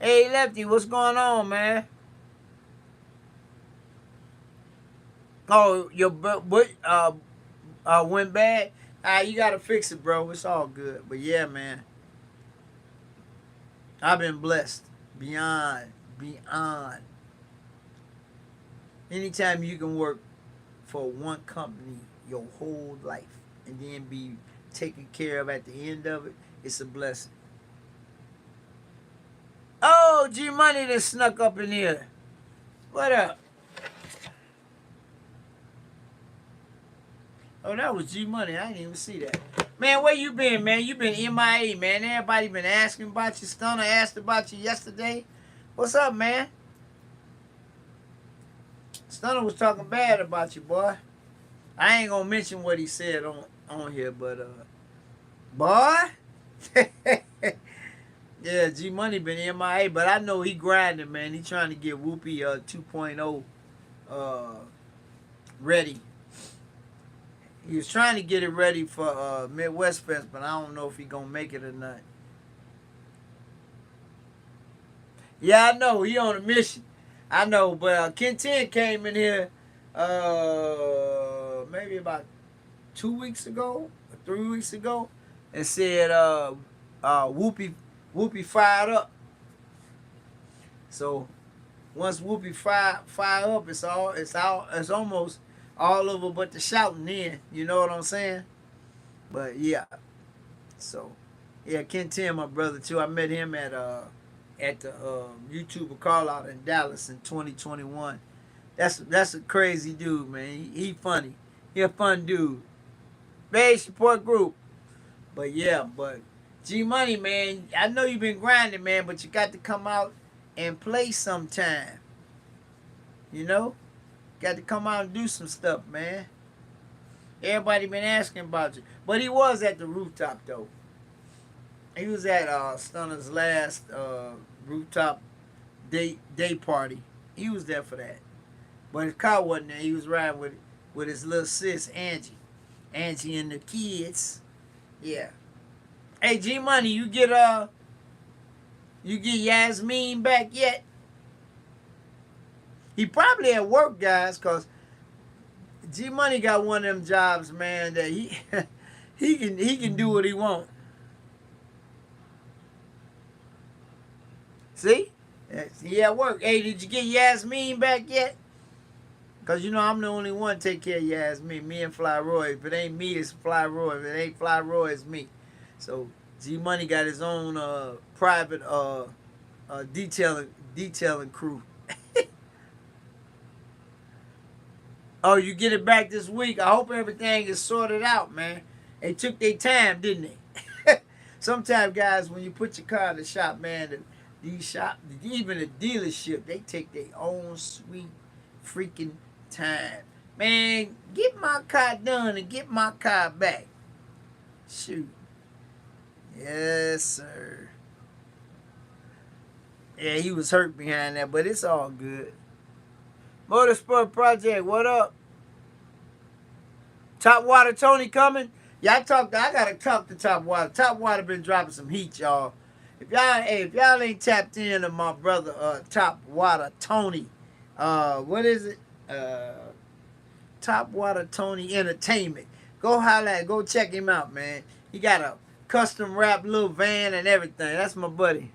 Hey, Lefty, what's going on, man? Oh, your what went bad. You gotta fix it, bro. It's all good. But yeah, man, I've been blessed beyond. Anytime you can work for one company your whole life and then be taken care of at the end of it, it's a blessing. Oh, G Money that snuck up in here. What up? Oh, that was G Money. I didn't even see that. Man, where you been, man? You been MIA, man. Everybody been asking about you. Stunner asked about you yesterday. What's up, man? Stunner was talking bad about you, boy. I ain't gonna mention what he said on here, but boy. Yeah, G Money been MIA, but I know he grinding, man. He trying to get Whoopi 2.0 ready. He was trying to get it ready for Midwest Fest, but I don't know if he gonna make it or not. Yeah, I know he on a mission. I know, but Ken 10 came in here maybe about 2 weeks ago, or 3 weeks ago, and said Whoopi fired up. So once Whoopi fire up, it's almost all over but the shouting then. You know what I'm saying? But yeah. So yeah, Ken 10, my brother too. I met him at the YouTuber call out in Dallas in 2021. That's a crazy dude, man. He funny. He a fun dude. Base support group. But yeah, but G Money, man, I know you've been grinding, man, but you got to come out and play sometime. You know? Got to come out and do some stuff, man. Everybody been asking about you. But he was at the rooftop though. He was at Stunner's last rooftop day party. He was there for that. But his car wasn't there. He was riding with his little sis Angie. Angie and the kids. Yeah. Hey G Money, you get Yasmin back yet? He probably at work, guys, cause G Money got one of them jobs, man, that he he can do what he want. See? He at work. Hey, did you get Yasmin back yet? Cause you know I'm the only one take care of Yasmin. Me and Fly Roy. If it ain't me, it's Fly Roy. If it ain't Fly Roy, it's me. So G Money got his own private detailing crew. Oh, you get it back this week. I hope everything is sorted out, man. They took their time, didn't they? Sometimes, guys, when you put your car in the shop, man, even the dealership, they take their own sweet freaking time. Man, get my car done and get my car back. Shoot. Yes, sir. Yeah, he was hurt behind that, but it's all good. Motorsport Project, what up? Top Water Tony coming? Yeah, I gotta talk to Top Water. Top Water been dropping some heat, y'all. If y'all ain't tapped into my brother Top Water Tony, what is it? Top Water Tony Entertainment. Go highlight, go check him out, man. He got a custom wrapped little van and everything. That's my buddy.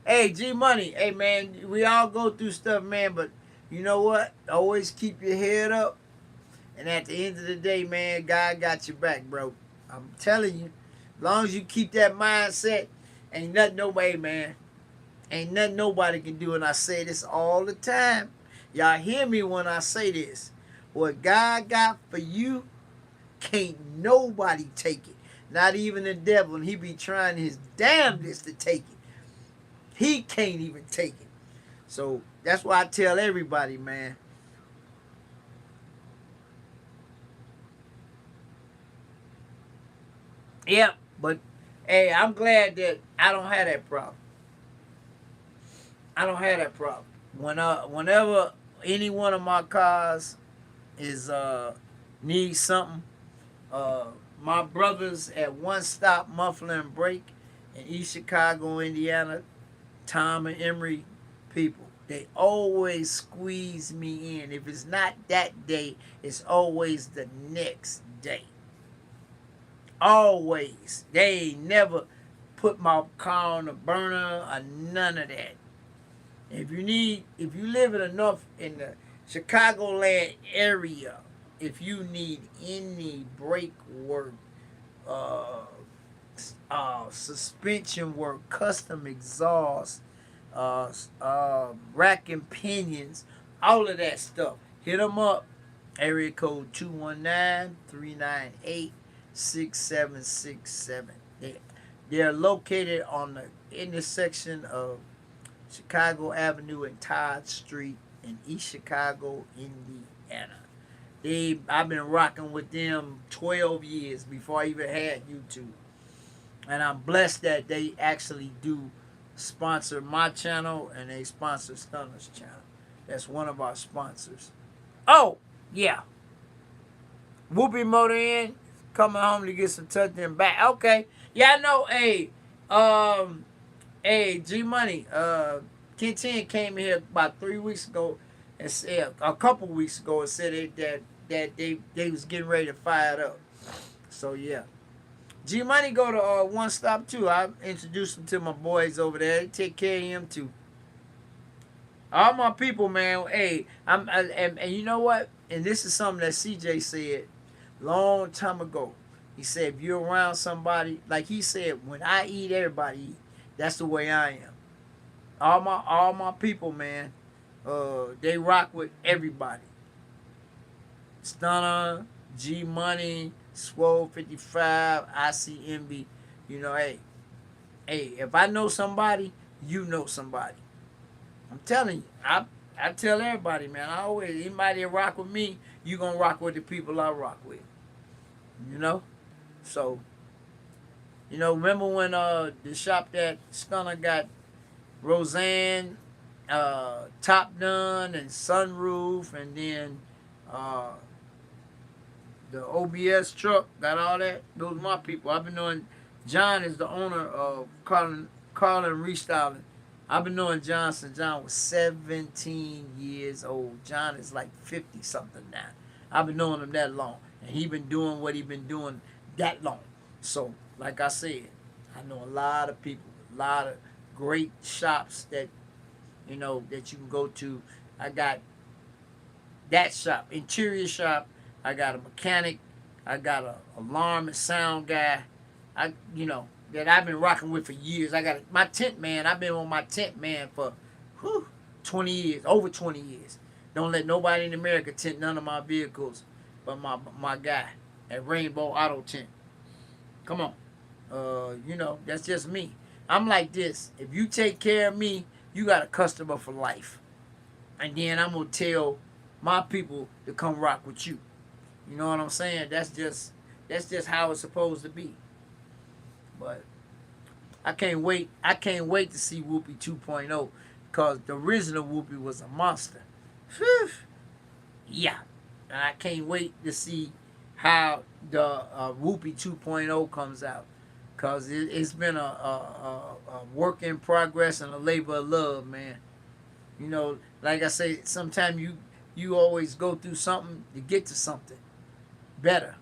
Hey, G Money. Hey, man, we all go through stuff, man, but you know what? Always keep your head up. And at the end of the day, man, God got your back, bro. I'm telling you. As long as you keep that mindset, ain't nothing nobody, man. Ain't nothing nobody can do. And I say this all the time. Y'all hear me when I say this. What God got for you, can't nobody take it. Not even the devil. And he be trying his damnedest to take it. He can't even take it. So that's why I tell everybody, man. Yep, but hey, I'm glad that I don't have that problem. I don't have that problem. Whenever any one of my cars is needs something, my brothers at One Stop Muffler and Brake in East Chicago, Indiana, Tom and Emery people, they always squeeze me in. If it's not that day, it's always the next day. Always. They ain't never put my car on the burner or none of that. If you live in the Chicagoland area, if you need any brake work, uh, suspension work, custom exhaust, rack and pinions, all of that stuff, hit them up. Area code 219-398-6767. They're located on the intersection of Chicago Avenue and Todd Street in East Chicago, Indiana. I've been rocking with them 12 years before I even had YouTube. And I'm blessed that they actually do sponsor my channel and they sponsor Stunner's channel. That's one of our sponsors. Oh, yeah. Whoopi Motor Inn coming home to get some touch and back. Okay. Yeah, I know. Hey, G Money. Ken 10 came here about 3 weeks ago and said a couple weeks ago and said that they was getting ready to fire it up. So yeah. G Money go to One Stop too. I introduced him to my boys over there. They take care of him too. All my people, man. Hey, and you know what? And this is something that CJ said long time ago. He said, if you're around somebody, like he said, when I eat, everybody eat. That's the way I am. All my people, man. They rock with everybody. Stunner, G Money, Swole 55, ICMB. You know, hey, if I know somebody, you know somebody. I'm telling you, I tell everybody, man. I always, anybody that rock with me, you gonna rock with the people I rock with. You know, so remember when the shop that Stunner got Roseanne, Top Done, and Sunroof, and then uh, the OBS truck got all that. Those my people. I've been knowing John is the owner of Carlin Restyling. I've been knowing John since John was 17 years old. John is like 50 something now. I've been knowing him that long, and he been doing what he been doing that long. So, like I said, I know a lot of people, a lot of great shops that that you can go to. I got that shop, interior shop. I got a mechanic. I got a alarm and sound guy. That I've been rocking with for years. I got my tent man. I've been on my tent man for 20 years, over 20 years. Don't let nobody in America tent none of my vehicles but my guy at Rainbow Auto Tent. Come on. That's just me. I'm like this. If you take care of me, you got a customer for life. And then I'm going to tell my people to come rock with you. You know what I'm saying? That's just how it's supposed to be. But I can't wait. I can't wait to see Whoopi 2.0 because the original Whoopi was a monster. Whew. Yeah. And I can't wait to see how the Whoopi 2.0 comes out because it's been a work in progress and a labor of love, man. Like I say, sometimes you always go through something to get to something better.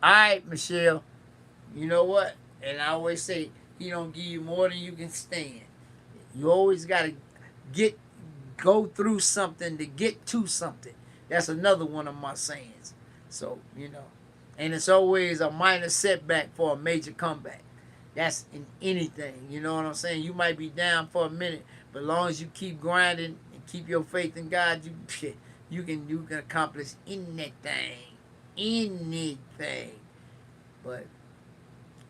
All right, Michelle. You know what? And I always say, he don't give you more than you can stand. You always got to go through something to get to something. That's another one of my sayings. So, and it's always a minor setback for a major comeback. That's in anything. You know what I'm saying? You might be down for a minute, but as long as you keep grinding and keep your faith in God, you can accomplish anything. Anything. But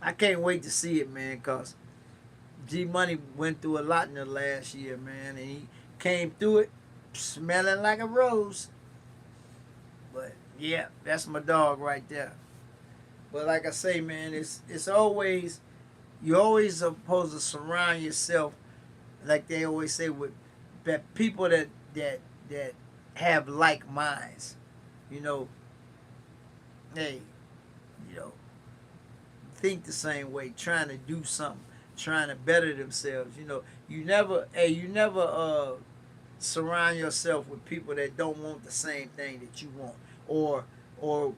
I can't wait to see it, man, because G Money went through a lot in the last year, man, and he came through it smelling like a rose. But yeah, that's my dog right there. But like I say, man, it's always, you're always supposed to surround yourself, like they always say, with people that have like minds. Hey, think the same way, trying to do something, trying to better themselves. You never surround yourself with people that don't want the same thing that you want, or want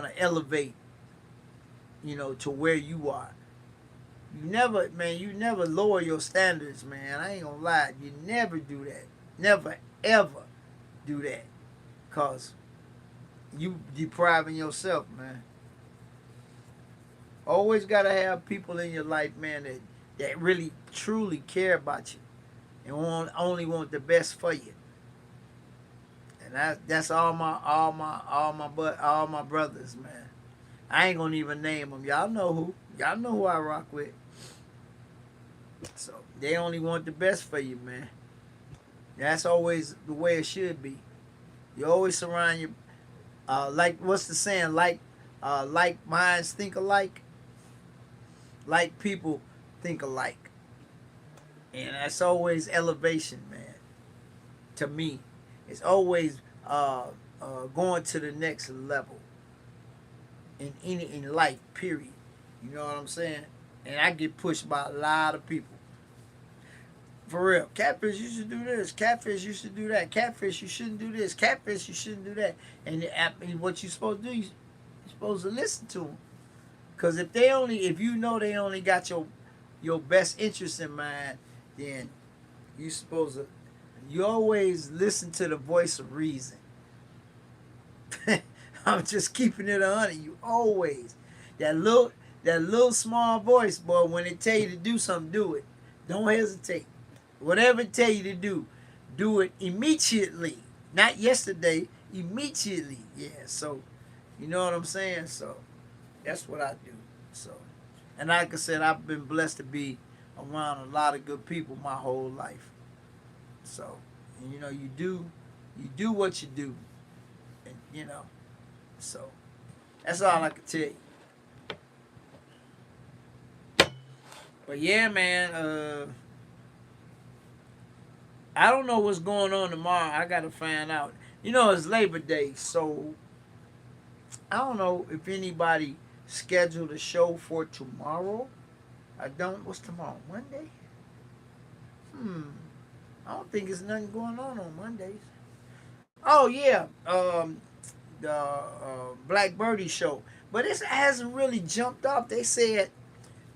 to elevate, to where you are. You never lower your standards, man. I ain't gonna lie, you never do that. Never ever do that, cause you depriving yourself, man. Always gotta have people in your life, man, that really truly care about you and only want the best for you. And that's all my brothers, man. I ain't gonna even name them. Y'all know who. Y'all know who I rock with. So they only want the best for you, man. That's always the way it should be. You always surround your like what's the saying? Like minds think alike. Like people think alike. And that's always elevation, man. To me, it's always going to the next level in life. Period. You know what I'm saying? And I get pushed by a lot of people. For real. Catfish, you should do this. Catfish, you should do that. Catfish, you shouldn't do this. Catfish, you shouldn't do that. And what you're supposed to do, you're supposed to listen to them. Because if they only got your best interest in mind, then you always listen to the voice of reason. I'm just keeping it 100. You always. That little small voice, boy, when it tell you to do something, do it. Don't hesitate. Whatever it tell you to do it immediately. Not yesterday, immediately. Yeah, so, You know what I'm saying? So that's what I do. So, and like I said, I've been blessed to be around a lot of good people my whole life. So, and, you know, you do what you do, and you know, so that's all I can tell you. But yeah, man, I don't know what's going on tomorrow. I gotta find out. You know, it's Labor Day, so I don't know if anybody scheduled a show for tomorrow. I don't. What's tomorrow? Monday? Hmm. I don't think there's nothing going on Mondays. Oh yeah, the Black Birdie show, but it hasn't really jumped off. They said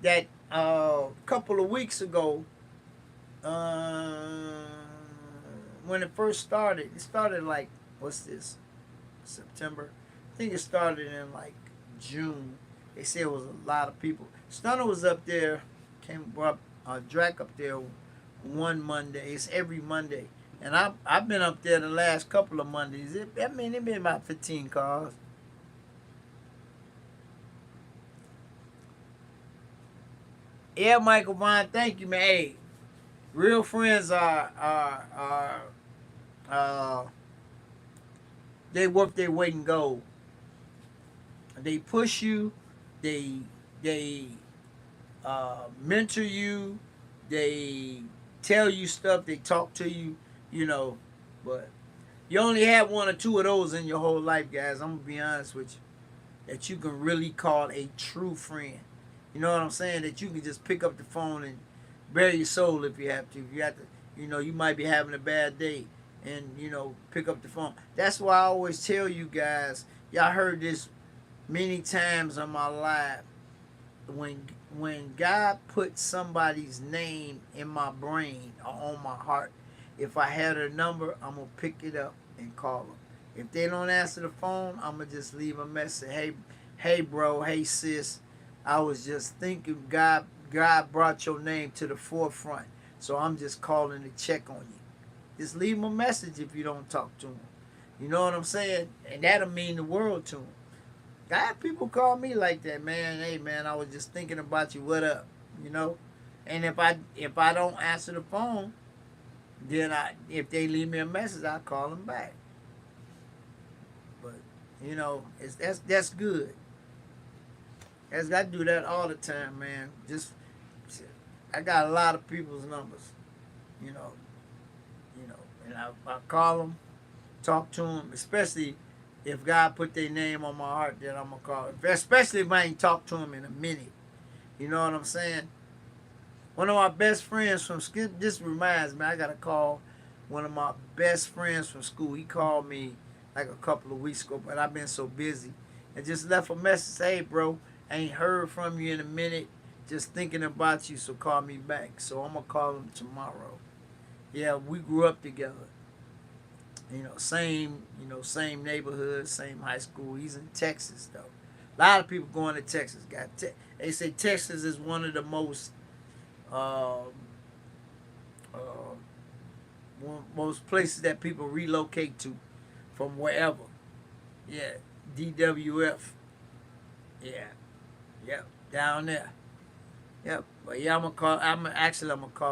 that a couple of weeks ago, uh, when it started like what's this? September. I think it started in like June. They said it was a lot of people. Stunner was up there, came up, Drac up there one Monday. It's every Monday. And I've been up there the last couple of Mondays. I mean, it been about 15 cars. Yeah, Michael Vaughn, thank you, man. Hey, real friends are they worth their weight in gold. They push you, they they mentor you, they tell you stuff, they talk to you, you know. But you only have one or two of those in your whole life, guys. I'm gonna be honest with you, that you can really call a true friend. You know what I'm saying? That you can just pick up the phone and bare your soul if you have to. If you have to, you know, you might be having a bad day, and you know, pick up the phone. That's why I always tell you guys. Y'all heard this many times on my live. When God put somebody's name in my brain or on my heart, if I had a number, I'm gonna pick it up and call them. If they don't answer the phone, I'm gonna just leave a message. Hey, bro. Hey, sis. I was just thinking God brought your name to the forefront, so I'm just calling to check on you. Just leave them a message if you don't talk to them. You know what I'm saying? And that'll mean the world to them. I have people call me like that, man. Hey, man, I was just thinking about you. What up? You know. And if I don't answer the phone, then if they leave me a message, I call them back. But you know, that's good. As I do that all the time, man. Just I got a lot of people's numbers. You know, and I call them, talk to them, especially if God put their name on my heart, then I'm gonna call them. Especially if I ain't talked to them in a minute. You know what I'm saying? One of my best friends from school. This reminds me, I gotta call one of my best friends from school. He called me like a couple of weeks ago, but I've been so busy, and just left a message. Hey, bro, I ain't heard from you in a minute. Just thinking about you, so call me back. So I'm gonna call him tomorrow. Yeah, we grew up together. Same neighborhood, same high school. He's in Texas though. A lot of people going to Texas. They say Texas is one of the most um, uh, most places that people relocate to from wherever. Yeah, DWF. Yeah, yep, down there. Yep. But yeah, I'm gonna call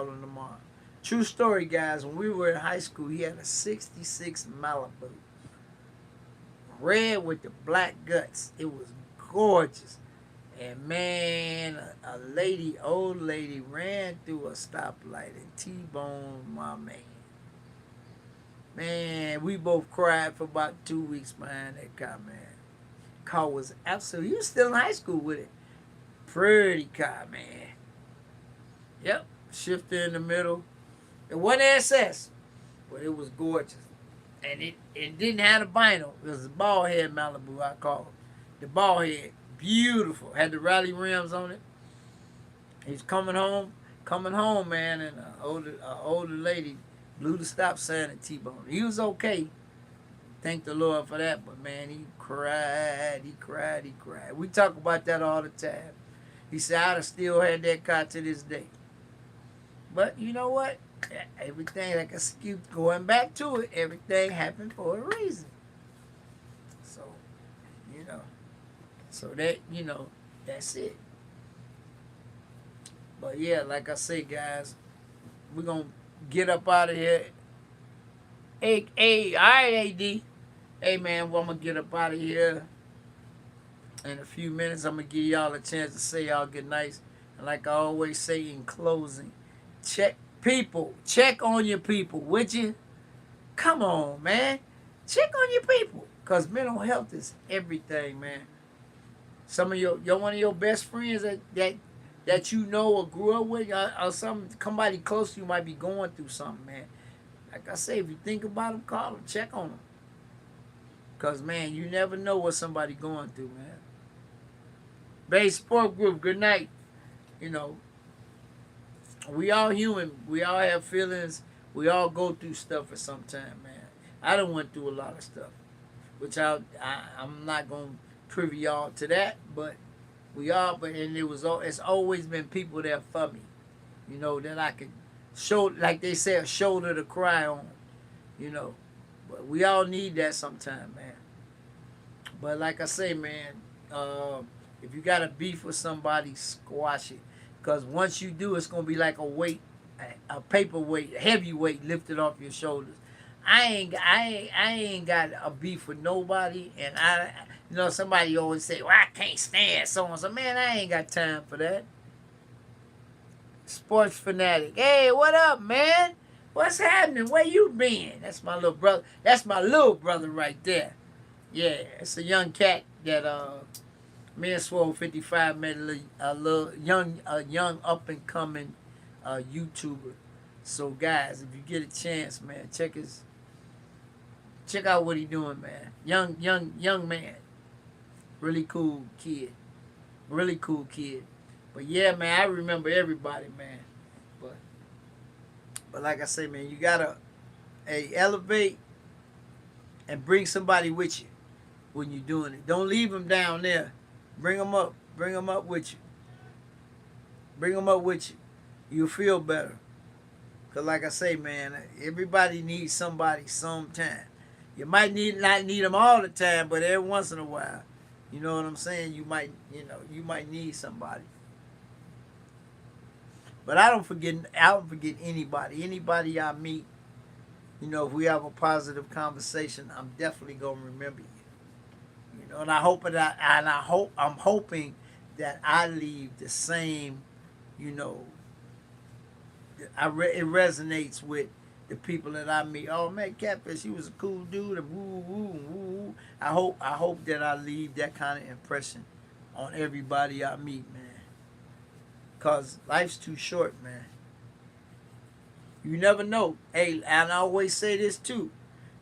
him tomorrow. True story, guys. When we were in high school, he had a '66 Malibu, red with the black guts. It was gorgeous. And man, old lady, ran through a stoplight and T-boned my man. Man, we both cried for about 2 weeks behind that car, man. Car was absolutely. He was still in high school with it. Pretty car, man. Yep. Shifter in the middle. It wasn't SS, but it was gorgeous. And it didn't have a vinyl. It was a ball head Malibu, I call it. The ball head. Beautiful. Had the rally rims on it. He's coming home, man, and an older lady blew the stop sign at T-bone. He was okay. Thank the Lord for that, but man, he cried. We talk about that all the time. He said, I'd have still had that car to this day. But you know what? Everything, like I keep going back to it, everything happened for a reason. So, you know. So that, that's it. But yeah, like I say, guys, we're going to get up out of here. Hey, all right, AD. Hey, man, well, I'm going to get up out of here in a few minutes. I'm going to give y'all a chance to say y'all good nights. And like I always say in closing, check on your people, would you? Come on, man. Check on your people. Because mental health is everything, man. Some of you're one of your best friends that you know or grew up with, or somebody close to you might be going through something, man. Like I say, if you think about them, call them, check on them. Because, man, you never know what somebody going through, man. Bay Sport Group, good night. We all human. We all have feelings. We all go through stuff at some time, man. I done went through a lot of stuff, which I'm not going to privy y'all to that, but it's always been people there for me, that I could show, like they say, a shoulder to cry on, but we all need that sometime, man. But like I say, man, if you got a beef with somebody, squash it, because once you do, it's gonna be like a paperweight, a heavy weight lifted off your shoulders. I ain't got a beef with nobody, and somebody always say, well, I can't stand so and so. Man, I ain't got time for that. Sports fanatic. Hey, what up, man? What's happening? Where you been? That's my little brother. That's my little brother right there. Yeah, it's a young cat that me and Swole 55 met a young up and coming YouTuber. So guys, if you get a chance, man, check out what he doing, man. Young man. Really cool kid. But yeah, man, I remember everybody, man. But like I say, man, you gotta elevate and bring somebody with you when you're doing it. Don't leave them down there. Bring them up. Bring them up with you. You'll feel better. Because like I say, man, everybody needs somebody sometime. You might not need them all the time, but every once in a while, you know what I'm saying? You might need somebody. But I don't forget anybody. Anybody I meet, if we have a positive conversation, I'm definitely gonna remember you. And I'm hoping that I leave the same, it resonates with the people that I meet. Oh man, Catfish, he was a cool dude, and woo woo woo. I hope that I leave that kind of impression on everybody I meet, man. Cause life's too short, man. You never know. Hey, and I always say this too.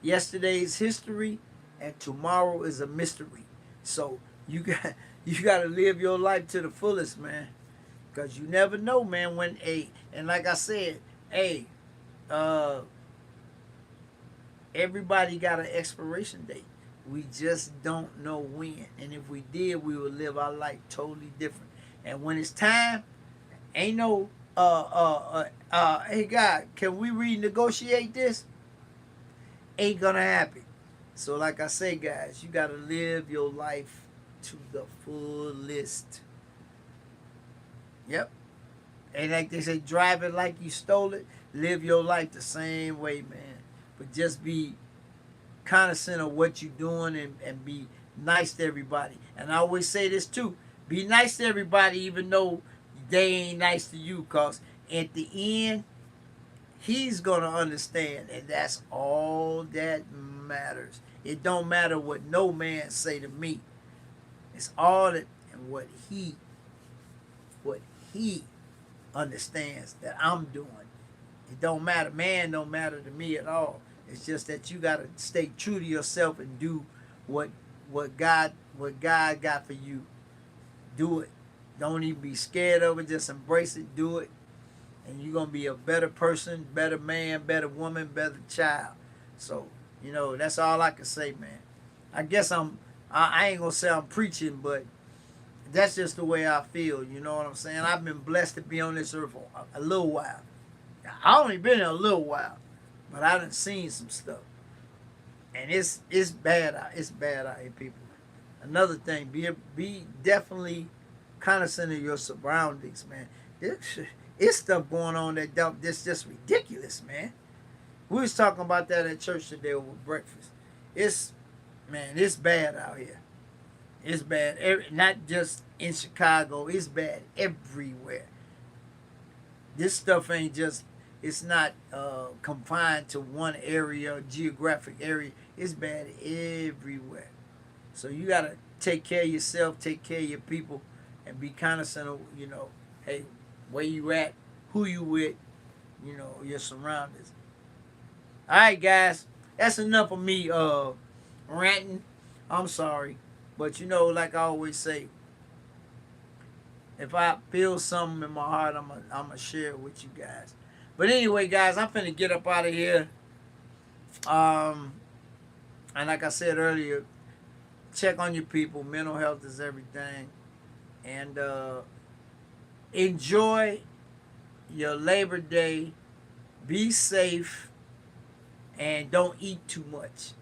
Yesterday's history and tomorrow is a mystery. So you got to live your life to the fullest, man. Cause you never know, man, and like I said, everybody got an expiration date. We just don't know when. And if we did, we would live our life totally different. And when it's time, ain't no hey God, can we renegotiate this? Ain't gonna happen. So like I say, guys, you gotta live your life to the fullest. Yep. And like they say, drive it like you stole it. Live your life the same way, man. But just be cognizant of what you're doing and be nice to everybody. And I always say this too. Be nice to everybody even though they ain't nice to you, because at the end, he's going to understand, and that's all that matters. It don't matter what no man say to me. It's all that and what he understands that I'm doing. It don't matter. Man don't matter to me at all. It's just that you got to stay true to yourself and do what God got for you. Do it. Don't even be scared of it. Just embrace it. Do it. And you're going to be a better person, better man, better woman, better child. So, that's all I can say, man. I guess I ain't going to say I'm preaching, but that's just the way I feel. You know what I'm saying? I've been blessed to be on this earth for a little while. I only been here a little while, but I done seen some stuff. And it's bad out. It's bad out here, people. Another thing, be definitely cognizant of your surroundings, man. It's stuff going on that that's just ridiculous, man. We was talking about that at church today over breakfast. It's Man, it's bad out here. It's bad. Not just in Chicago. It's bad everywhere. This stuff ain't just. It's not confined to one area, geographic area. It's bad everywhere. So you gotta take care of yourself, take care of your people, and be cognizant of, hey, where you at, who you with, your surroundings. All right, guys, that's enough of me ranting. I'm sorry, but like I always say, if I feel something in my heart, I'm gonna share it with you guys. But anyway, guys, I'm finna get up out of here. And like I said earlier, check on your people. Mental health is everything. And enjoy your Labor Day. Be safe. And don't eat too much.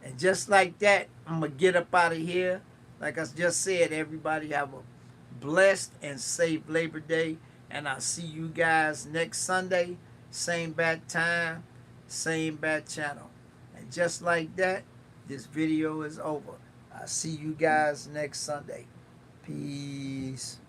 And just like that, I'm going to get up out of here. Like I just said, everybody have a blessed and safe Labor Day. And I'll see you guys next Sunday. Same bad time, same bad channel. And just like that, this video is over. I'll see you guys next Sunday. Peace.